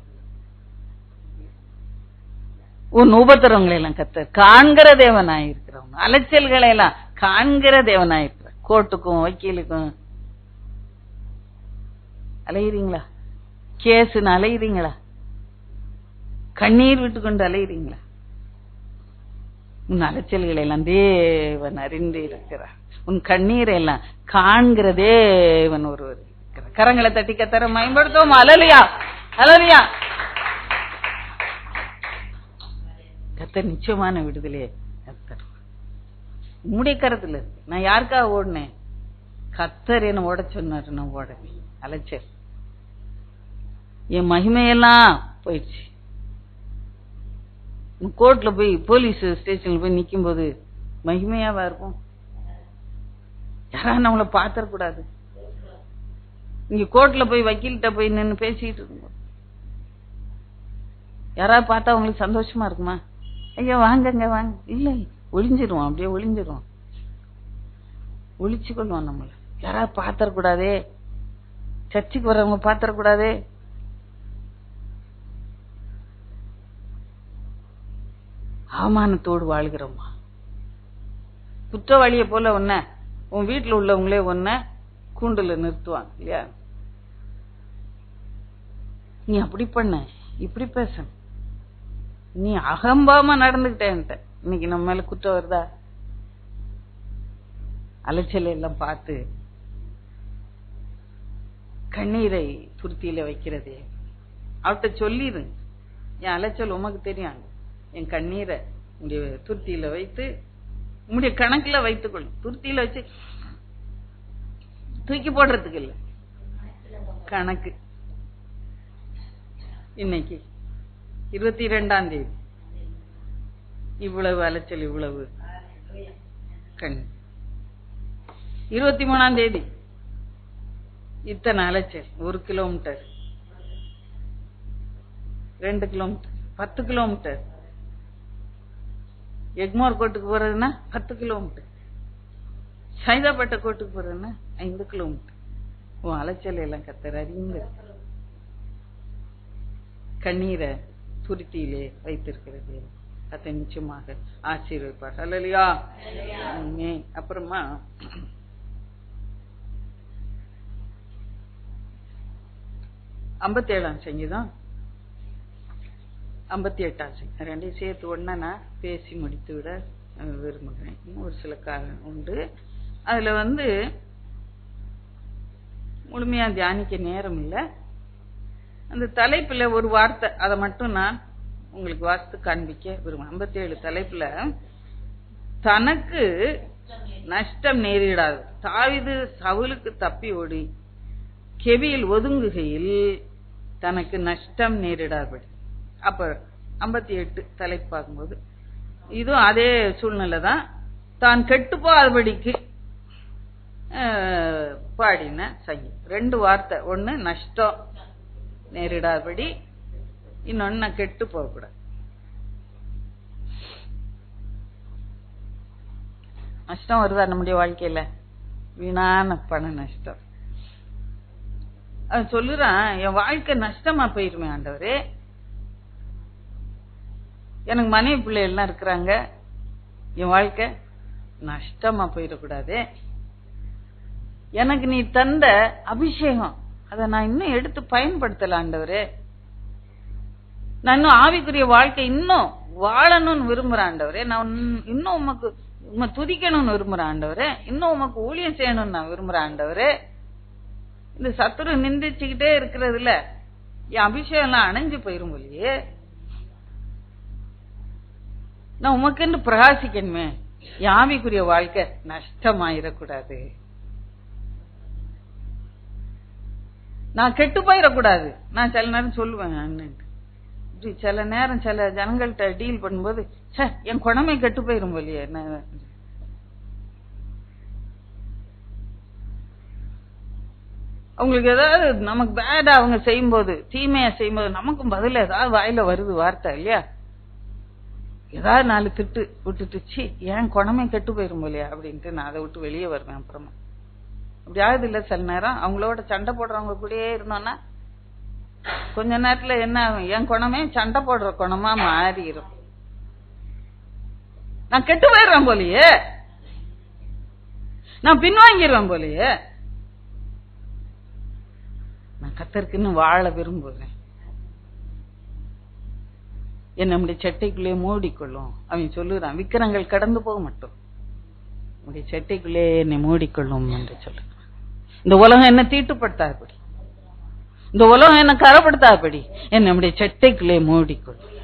உன் உபத்திரவங்களை எல்லாம் கத்தர் காண்கிற தேவனாயிருக்கிறவன், அலைச்சல்களை எல்லாம் காண்கிற தேவனாயிருக்கிற. கோர்ட்டுக்கும் வக்கீலுக்கும் அலையிறீங்களா? கேஸ்ன்னு அலையிறீங்களா? கண்ணீர் விட்டு கொண்டு அலையிறீங்களா? உன் அலைச்சல்களை எல்லாம் தேவன் அறிந்து இருக்கிறார். உன் கண்ணீரை எல்லாம் காண்கிற தேவன் ஒருவர் இருக்கிறார். கரங்களை தட்டி கத்தர மேம்படுத்துவோம். அல்லேலூயா, அல்லேலூயா. கத்தர் நிச்சயமான விடுதலையே கத்தர் உம்முடைய கரத்துல இருக்கு. நான் யாருக்காக ஓடினேன்? கத்தர் என்ன ஓட சொன்னாரு, நான் ஓடவே. அலைச்சல் என் மகிமையெல்லாம் போயிடுச்சு. கோர்ட்ல போய் போலீஸ் ஸ்டேஷன்ல போய் நிக்கும் போது மகிமையாவா இருக்கும்? யாராவது நம்மள பாத்திரக்கூடாது. இங்க கோர்ட்ல போய் வக்கீல்கிட்ட போய் நின்று பேசிட்டு இருக்கும், யாராவது பார்த்தா உங்களுக்கு சந்தோஷமா இருக்குமா? ஐயோ வாங்கங்க வாங்க, இல்லை, ஒளிஞ்சிருவோம், அப்படியே ஒளிஞ்சிருவோம், ஒளிச்சு கொள்வோம். நம்மள யாராவது பாத்திரக்கூடாதே, சர்ச்சுக்கு வர்றவங்க பாத்திரக்கூடாதே. அவமானத்தோடு வாழ்கிறோமா? குற்றவாளியை போல ஒன்ன உன் வீட்டுல உள்ளவங்களே ஒன்ன கூண்டுல நிறுத்துவாங்க இல்லையா? நீ அப்படி பண்ண, இப்படி பேச, நீ அகம்பாவமா நடந்துகிட்டேன்ட்ட. இன்னைக்கு நம்ம மேல குற்றம் வருதா? அலைச்சல் எல்லாம் பார்த்து கண்ணீரை துருத்தியில வைக்கிறதே. அவட்ட சொல்லிடு, என் அலைச்சல் உமக்கு தெரியும், என் கண்ணீரை உடைய துருத்தியில வைத்து உங்களுடைய கணக்குல வைத்துக்கொள்ளும். துருத்தியில வச்சு தூக்கி போடுறதுக்கு இல்ல, கணக்கு. இன்னைக்கு 22ஆம் தேதி, இவ்வளவு அலைச்சல், இவ்வளவு கண். 23ஆம் தேதி இத்தனை அலைச்சல், 1 கிலோமீட்டர், 2 கிலோமீட்டர், 10 கிலோமீட்டர். எக்மோர் கோட்டுக்கு போறதுன்னா 10 கிலோமீட்டர், சைதாப்பேட்டை கோட்டுக்கு போறதுன்னா 5 கிலோமீட்டர். உன் அலைச்சல் எல்லாம் கர்த்தர் அறிந்து கண்ணீரை துருத்தியிலே வைத்திருக்கிறது. அதை நிச்சயமாக ஆசீர்வதிப்பார். அல்லேலூயா. அப்புறமா 57ஆம் சங்கீதம், 58ஆம் சங்கீதம், ரெண்டையும் சேர்த்து ஒன்னா நான் பேசி முடித்து விட விரும்புகிறேன். ஒரு சில காரணம் உண்டு. அதுல முழுமையா தியானிக்க நேரம் இல்லை. அந்த தலைப்புல ஒரு வார்த்தை, அதை மட்டும் நான் உங்களுக்கு வாசித்து காண்பிக்க விரும்புகிறேன். 57 தலைப்புல தனக்கு நஷ்டம் நேரிடாது. தாவீது சவுலுக்கு தப்பி ஓடி கெபியில் ஒதுங்குகையில் தனக்கு நஷ்டம் நேரிடாதபடி. அப்ப 58 தலைப்பு பார்க்கும்போது இதுவும் அதே சூழ்நிலை தான். தான் கெட்டு போகாதபடிக்கு பாடின சங்கீதம். 2 வார்த்தை, ஒன்னு நஷ்டம் நேரிடாதபடி, இன்னொன்னு நான் கெட்டு போகக்கூடாது. நஷ்டம் வருதா நம்முடைய வாழ்க்கையில? வீணான பண நஷ்டம். அது சொல்லுறான், என் வாழ்க்கை நஷ்டமா போயிருமே ஆண்டவரே, எனக்கு மனைவி பிள்ளை எல்லாம் இருக்கிறாங்க, என் வாழ்க்கை நஷ்டமா போயிடக்கூடாது. எனக்கு நீ தந்த அபிஷேகம் அதை நான் இன்னும் எடுத்து பயன்படுத்தல ஆண்டவரே. நான் இன்னும் ஆவிக்குரிய வாழ்க்கை இன்னும் வாழணும்னு விரும்புறேன் ஆண்டவரே. நான் இன்னும் உமக்கு துதிக்கணும்னு விரும்புறேன் ஆண்டவரே. இன்னும் உமக்கு ஊழியம் செய்யணும்னு நான் விரும்புறேன் ஆண்டவரே. இந்த சத்துரு நிந்திச்சுக்கிட்டே இருக்கிறதுல என் அபிஷேகம் எல்லாம் அணைஞ்சு போயிரும் போலியே. நான் உமக்குன்னு பிரகாசிக்கணுமே. என் ஆவிக்குரிய வாழ்க்கை நஷ்டமாயிடக்கூடாது, நான் கெட்டு போயிடக்கூடாது. நான் சில நேரம் சொல்லுவேன், சில நேரம் சில ஜனங்கள்கிட்ட டீல் பண்ணும்போது, என் குணமே கெட்டு போயிரும் போலியே. அவங்களுக்கு ஏதாவது நமக்கு பேடா அவங்க செய்யும்போது, தீமையா செய்யும்போது, நமக்கும் பதில ஏதாவது வாயில வருது வார்த்தை இல்லையா, ஏதாவது 4 திட்டு விட்டுட்டுச்சு, என் குணமே கெட்டு போயிரும் போலியா அப்படின்ட்டு நான் அதை விட்டு வெளியே வருவேன். அப்புறமா அப்படி ஆகுது இல்ல. சில நேரம் அவங்களோட சண்டை போடுறவங்க கூடயே இருந்தோம்னா கொஞ்ச நேரத்துல என்ன ஆகும், என் குணமே சண்டை போடுற குணமா மாறிடும். நான் கெட்டு போயிடுறேன் போலியே, நான் பின்வாங்கிடுவேன் போலியே. நான் கர்த்தருக்குன்னு வாழ விரும்புகிறேன். என்ன நம்முடைய சட்டைக்குள்ளே மூடிக்கொள்ளும். அவன் சொல்லுறான், விக்கிரங்கள் கடந்து போக மாட்டோம், நம்முடைய சட்டைக்குள்ளே என்னை மூடிக்கொள்ளும் என்று சொல்லுறான். இந்த உலகம் என்ன தீட்டுப்படுத்தாதபடி, இந்த உலகம் என்ன கரப்படுத்தாதபடி என்ன நம்முடைய சட்டைக்குள்ளே மூடிக்கொள்ளும்.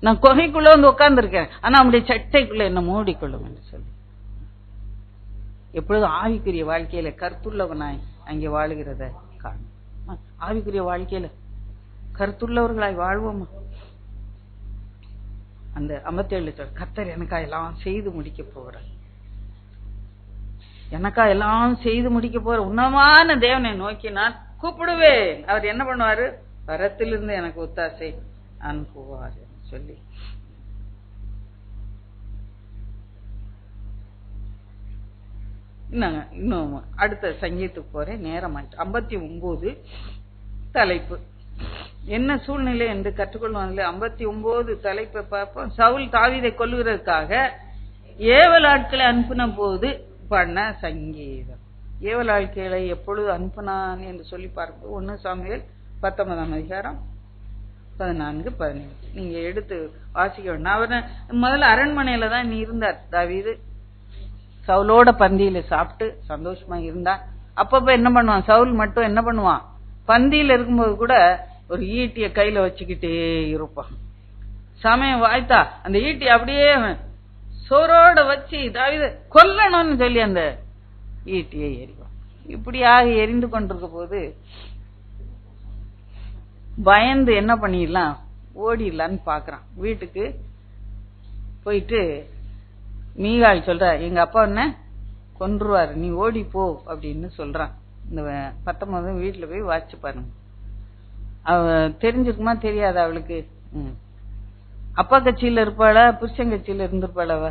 நான் குகைக்குள்ள உட்கார்ந்து இருக்கேன், ஆனா நம்முடைய சட்டைக்குள்ள என்ன மூடிக்கொள்ளும் என்று சொல்லி எப்பொழுதும் ஆவிக்குரிய வாழ்க்கையில கருத்துள்ளவனாய் அங்கே வாழுகிறத காணும். ஆவிக்குரிய வாழ்க்கையில கருத்துள்ளவர்களாய் வாழ்வோமா? அந்த 57 கர்த்தர் எனக்கா எல்லாம் செய்து முடிக்க போகிறார், எனக்கா எல்லாம் செய்து முடிக்க போற உன்னதமான தேவனை நோக்கி நான் கூப்பிடுவேன். அவர் என்ன பண்ணுவாரு? பரத்திலிருந்து எனக்கு ஒத்தாசை அனுப்புவார் சொல்லி இன்னும் அடுத்த சங்கீதத்துக்கு போறேன், நேரம் ஆயிட்டு. 59 தலைப்பு என்ன சூழ்நிலை என்று கற்றுக்கொள்வாங்க. 59 தலைப்பை பார்ப்போம். சவுல் தாவீதை கொல்லுகிறதுக்காக ஏவல் ஆட்களை அனுப்பின போது பண்ண சங்கீதம். ஏவல் ஆட்களை எப்பொழுது அனுப்பினான் என்று சொல்லி பார்ப்போம். 1 சாமுவேல் 19ஆம் அதிகாரம் 14-17 நீங்க எடுத்து வாசிக்க வேண்டும். அவரை முதல்ல அரண்மனையில தான் நீ இருந்தார் தாவீது. சவுலோட பந்தியில சாப்பிட்டு சந்தோஷமா இருந்தான். அப்பப்ப என்ன பண்ணுவான், சவுல் மட்டும் என்ன பண்ணுவான், பந்தியில இருக்கும்போது கூட ஒரு ஈட்டிய கையில வச்சுக்கிட்டே இருப்பான். சமயம் வாய்த்தா அந்த ஈட்டி அப்படியே சோரோட வச்சு தாவீதை கொல்லணும்னு சொல்லி அந்த ஈட்டியை எறிவான். இப்படியாக எரிந்து கொண்டிருக்க போது பயந்து என்ன பண்ணிடலாம், ஓடிடலான்னு பாக்குறான். வீட்டுக்கு போயிட்டு மீகாள் சொல்ற, எங்க அப்பா என்ன கொன்றுவாரு, நீ ஓடி போ அப்படின்னு சொல்றான். இந்த 19 வீட்டுல போய் வாட்சி பாருங்க. அவ தெரிஞ்சிருக்குமா தெரியாது அவளுக்கு? அப்பா கட்சியில இருப்பாளா புருஷன் கட்சியில இருந்திருப்பாள் அவ?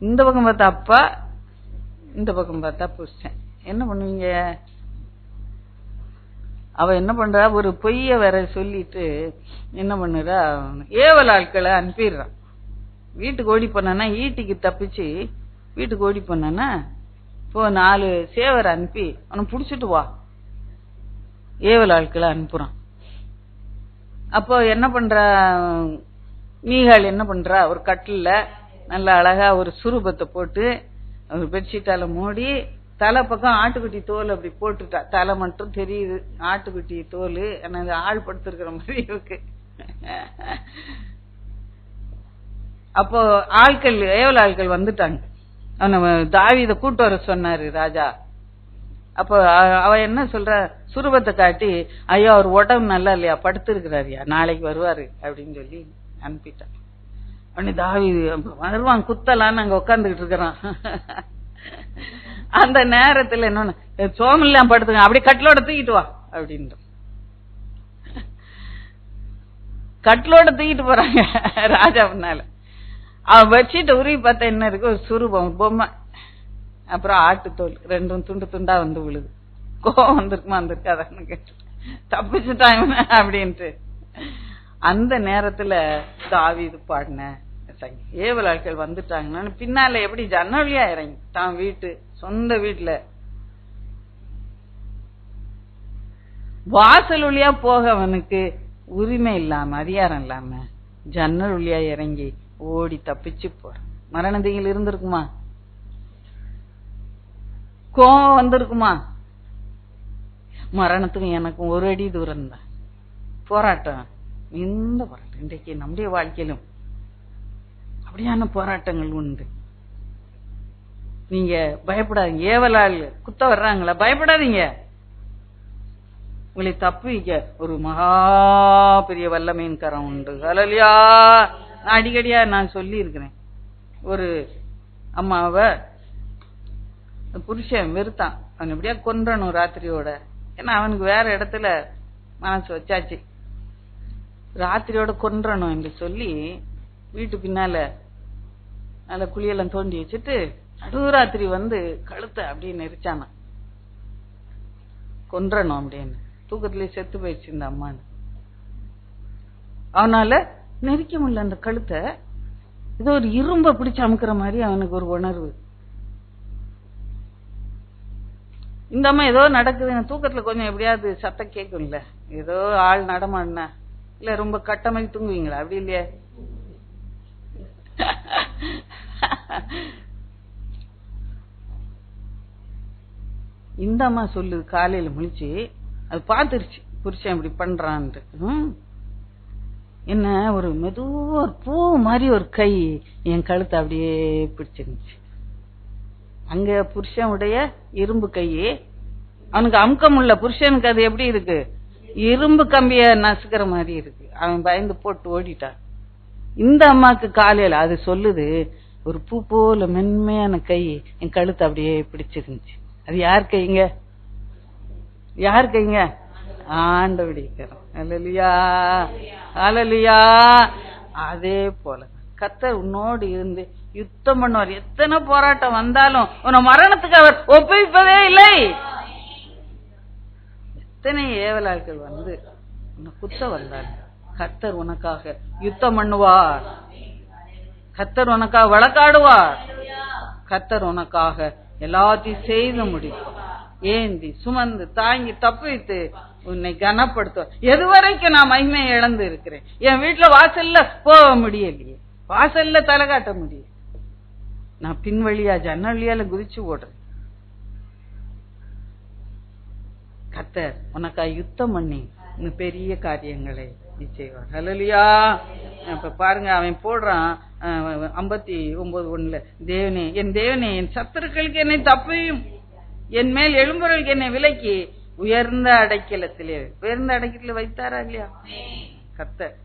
இந்த பக்கம் பார்த்தா அப்பா, இந்த பக்கம் பார்த்தா புருஷன். என்ன பண்ணுவீங்க? அவ என்ன பண்றா, ஒரு பொய்ய வேற சொல்லிட்டு என்ன பண்ணுறா, ஏவல் ஆட்களை அனுப்பிடுறான். வீட்டுக்கு ஓடி போனானா, ஈட்டிக்கு தப்பிச்சு வீட்டுக்கு ஓடி போனானா, இப்போ 4 சேவரை அனுப்பி அவனை புடிச்சிட்டு வா, ஏவல் ஆட்களை அனுப்புறான். அப்போ என்ன பண்றா மீகாள், என்ன பண்றா, ஒரு கட்டில நல்ல அழகா ஒரு சுரூபத்தை போட்டு ஒரு பெட்ஷீட்டால மூடி தலை பக்கம் ஆட்டுக்குட்டி தோல் அப்படி போட்டுட்டா. தலை மட்டும் தெரியுது, ஆட்டுக்குட்டி தோல். ஆள் படுத்திருக்கிற மாதிரி இருக்கு. அப்போ ஆட்கள், ஏவல் ஆட்கள் வந்துட்டாங்க. தாவீதை கூட்டு வர சொன்னாரு ராஜா. அப்ப அவ என்ன சொல்ற, சுரூபத்தை காட்டி, ஐயோ அவர் உடம்பு நல்லா இல்லையா, படுத்திருக்கிறாரியா, நாளைக்கு வருவாரு அப்படின்னு சொல்லி அனுப்பிட்டான். உடனே தாவீது வருவான் குத்தலான்னு அங்க உட்காந்துக்கிட்டு இருக்கிறான். அந்த நேரத்துல என்ன, சோமெல்லாம் படுத்துங்க, அப்படியே கட்டிலோட தூக்கிட்டு வா அப்படின்ற. கட்டிலோட தூக்கிட்டு போறாங்க ராஜா முன்னால. அவன் வச்சிட்டு உருவி பார்த்தா என்ன இருக்கு, ஒரு சுரூபம், பொம்மை, அப்புறம் ஆட்டுத்தோல், ரெண்டும் துண்டு துண்டா வந்து விழுது. கோவம் வந்திருக்குமா வந்திருக்காதான்னு கேட்டு தப்பிச்சுட்டான் அப்படின்ட்டு. அந்த நேரத்துல தாவீது பாடின ஏவல் ஆட்கள் வந்துட்டாங்கன்னா பின்னால எப்படி ஜன்னலியா இறங்கி தான் வீட்டு சொந்த வீட்டுல வாசல் வழியா போக அவனுக்கு உரிமை இல்லாம, அதிகாரம் இல்லாம, ஜன்னல் வழியா இறங்கி ஓடி தப்பிச்சு போறான். மரணதிகள் இருந்திருக்குமா? கோவம் வந்திருக்குமா? மரணத்துக்கும் எனக்கும் ஒரு அடி தூரம் தான் போராட்டம். இந்த போராட்டம் இன்றைக்கு நம்முடைய வாழ்க்கையிலும் அப்படியான போராட்டங்கள் உண்டு. நீங்க பயப்படாதீங்க. ஏவலாள் குத்த வர்றாங்களா, பயப்படாதீங்க. உங்களை தப்பு வைக்க ஒரு மகா பெரிய வல்லமையின் கரம் உண்டு. ஹல்லேலூயா. நான் அடிக்கடியா நான் சொல்லி இருக்கிறேன். ஒரு அம்மாவை புருஷன் வெறுத்தான், அவன் எப்படியா கொன்றணும் ராத்திரியோட. ஏன்னா அவனுக்கு வேற இடத்துல மனசு வச்சாச்சு, ராத்திரியோட கொன்றணும் என்று சொல்லி வீட்டு பின்னால நல்ல குழியெல்லாம் தோண்டி வச்சுட்டு நடுராத்திரி வந்து கழுத்தை அப்படியே நெரிச்சானா, கொன்றணும் அப்படின்னு. தூக்கத்திலே செத்து போயிடுச்சு இந்த அம்மான்னு. அவனால நெரிக்க முடியல அந்த கழுத்தை. ஏதோ ஒரு இரும்ப பிடிச்சு அமுக்கிற மாதிரி அவனுக்கு ஒரு உணர்வு. இந்த அம்மா ஏதோ நடக்குது, தூக்கத்துல கொஞ்சம் எப்படியாவது சத்தம் கேட்கும்ல, ஏதோ ஆள் நடமாடினா. இல்ல ரொம்ப கட்டமைக்கு தூங்குவீங்களா? அப்படி இல்லையா? இந்த அம்மா சொல்லுது, காலையில முழிச்சு அது பாத்துருச்சு புருஷன் இப்படி பண்றான்ட்டு. என்ன ஒரு மெதுவா பூ மாதிரி ஒரு கை என் கழுத்தை அப்படியே பிடிச்சிருந்துச்சு. அங்க புருஷனுடைய இரும்பு கையே அவனுக்கு அமுக்கம் உள்ள. புருஷனுக்கு அது எப்படி இருக்கு, இரும்பு கம்பிய நசுக்கிற மாதிரி இருக்கு. அவன் பயந்து போட்டு ஓடிட்டான். இந்த அம்மாக்கு காலையில அது சொல்லுது, ஒரு பூ போல மென்மையான கை என் கழுத்தை அப்படியே பிடிச்சிருந்துச்சு. அது யார் கைங்க? யார் கைங்க? ஆண்டவருடைய கரம். ஹல்லேலூயா, ஹல்லேலூயா. அதே போல கர்த்தர் உன்னோடு இருந்து யுத்தம் பண்ணுவார். எத்தனை போராட்டம் வந்தாலும் உன்னை மரணத்துக்கு அவர் ஒப்புவிப்பதே இல்லை. எத்தனை ஏவலாட்கள் வந்து உன்னை குத்த வந்தார், கர்த்தர் உனக்காக யுத்தம் பண்ணுவார். கர்த்தர் உனக்காக வழக்காடுவார். கர்த்தர் உனக்காக எல்லாத்தையும் செய்து முடிப்பார். ஏந்தி சுமந்து தாங்கி தப்பித்து உன்னை கனப்படுத்துவார். எதுவரைக்கும் நான் மகிமையை இழந்து இருக்கிறேன். என் வீட்டுல வாசல்ல போக முடியலையே, வாசல்ல தலை காட்ட முடியும், நான் பின்வழியா ஜன்னல் வழியால குதிச்சு ஓடுறேன். கர்த்தர் உனக்கா யுத்தம் பண்ணி இன்னும் பெரிய காரியங்களை செய்வார். ஹல்லேலூயா. இப்ப பாருங்க, அவன் போடுறான் 59:1, தேவனே என் தேவனே என் சத்துருக்களுக்கு என்னை தப்பியும், என் மேல் எழும்புறவர்களுக்கு என்னை விலக்கி உயர்ந்த அடைக்கலத்திலே. உயர்ந்த அடைக்கலத்தில் வைத்தாரா இல்லையா? கர்த்தர்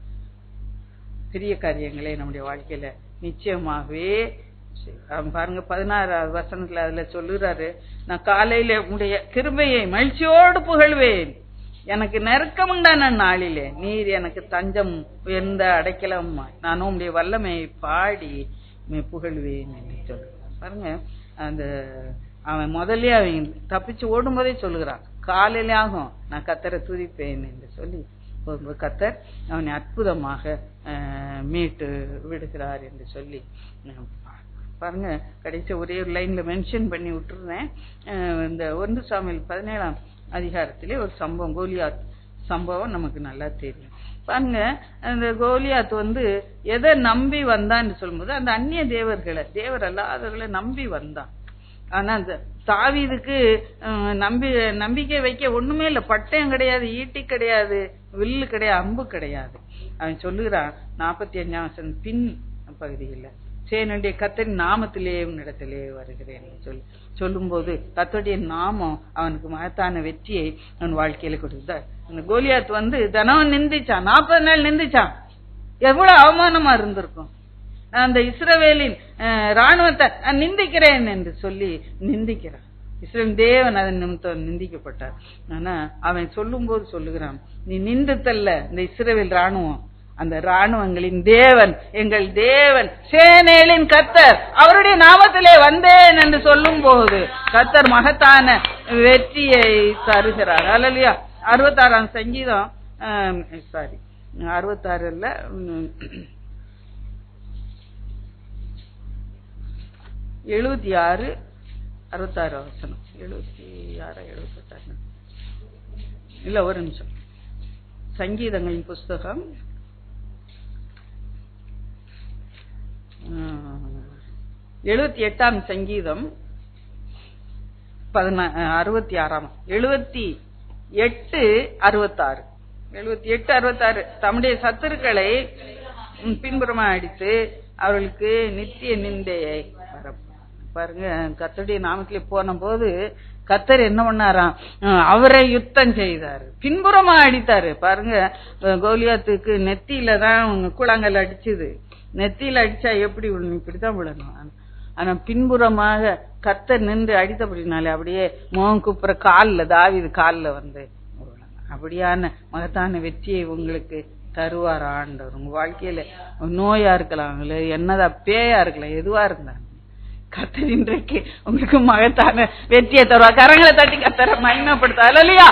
பெரிய காரியங்களை நம்முடைய வாழ்க்கையில நிச்சயமாகவே அவன் பாருங்க 16வது வசனத்துல அதுல சொல்லுறாரு, நான் காலையில உடைய கிருபையை மகிழ்ச்சியோடு புகழ்வேன், எனக்கு நெருக்கம் உண்டான நாளிலே நீர் எனக்கு தஞ்சம் உயர்ந்த அடைக்கலம், நானும் உடைய வல்லமையை பாடி புகழ்வேன் என்று சொல்லுறான். பாருங்க அந்த அவன் முதல்ல அவன் தப்பிச்சு ஓடும் போதே சொல்லுகிறான், காலையில ஆகும் நான் கர்த்தரை துதிப்பேன் என்று சொல்லி கர்த்தர் அவனை அற்புதமாக மீட்டு விடுகிறார் என்று சொல்லி பாருங்க. கடைசி ஒரே ஒரு லைன்ல மென்ஷன் பண்ணி விட்டுருந்தேன். இந்த 1 சாமுவேல் 17ஆம் அதிகாரத்திலே ஒரு சம்பவம், கோலியாத் சம்பவம் நமக்கு நல்லா தெரியும். பாருங்க அந்த கோலியாத் எதை நம்பி வந்தான்னு சொல்லும்போது அந்த அந்நிய தேவர்களை, தேவர் அல்லாதவர்களை நம்பி வந்தான். ஆனா அந்த தாவீதுக்கு நம்பிக்கை வைக்க ஒண்ணுமே இல்ல, பட்டயம் கிடையாது, ஈட்டி கிடையாது, வில்லு கிடையாது, அம்பு கிடையாது. அவன் சொல்லுகிறான் 45ஆம் வசனம் பின் பகுதியில், சேனுடைய கர்த்தரின் நாமத்திலே உன்னிடத்திலே வருகிறேன் சொல்லும் போது கர்த்தருடைய நாமம் அவனுக்கு மகத்தான வெற்றியை அவன் வாழ்க்கையில கொடுத்தார். அந்த கோலியாத் தினம் நிந்திச்சான், 40 நாள் நிந்திச்சான். எவ்வளவு அவமானமா இருந்திருக்கும். அந்த இஸ்ரவேலின் ராணுவத்தை நிந்திக்கிறேன் என்று சொல்லி நிந்திக்கிறான். இஸ்ரவேல் தேவன் அதன் நிமித்தம் நிந்திக்கப்பட்டார். ஆனா அவன் சொல்லும் போது சொல்லுகிறான், நீ நிந்தித்தல்ல இந்த இஸ்ரவேல் ராணுவம், அந்த ராணுவங்களின் தேவன் எங்கள் தேவன் சேனைகளின் கர்த்தர், அவருடைய நாமத்திலே வந்தேன் என்று சொல்லும் போது கர்த்தர் மகத்தான வெற்றியை தருகிறார். அல்லேலூயா. 66ஆம் சங்கீதம் 66 இல்ல 76 66 வசனம், 76 76 இல்ல ஒரு நிமிஷம். சங்கீதங்களின் புஸ்தகம் 78ஆம் சங்கீதம் 66 78 66 தம்முடைய சத்துருக்களை பின்புறமா அடித்து அவர்களுக்கு நித்திய நிந்தையை பாருங்க. கர்த்தருடைய நாமத்திலே போன போது கர்த்தர் என்ன பண்ணாராம், அவரை யுத்தம் செய்தாரு, பின்புறமா அடித்தாரு. பாருங்க கோலியாத்துக்கு நெத்தியில தான் கூழாங்கல் அடிச்சுது, நெத்தியில அடிச்சா எப்படி இப்படித்தான் விழணும். ஆனா பின்புறமாக கர்த்தர் நின்று அடித்தபடினாலே அப்படியே முகம் குப்புற காலில் தாவீது காலில் அப்படியான மகத்தான வெற்றியை உங்களுக்கு தருவார் ஆண்டவர். உங்க வாழ்க்கையில நோயா இருக்கலாம், என்னதான் பேயா இருக்கலாம், எதுவா இருந்தாங்க கர்த்தர் இன்றைக்கு உங்களுக்கு மகத்தான வெற்றியை தருவார். கரங்களை தட்டி கர்த்தரை மகிமைப்படுத்த. அல்லேலூயா.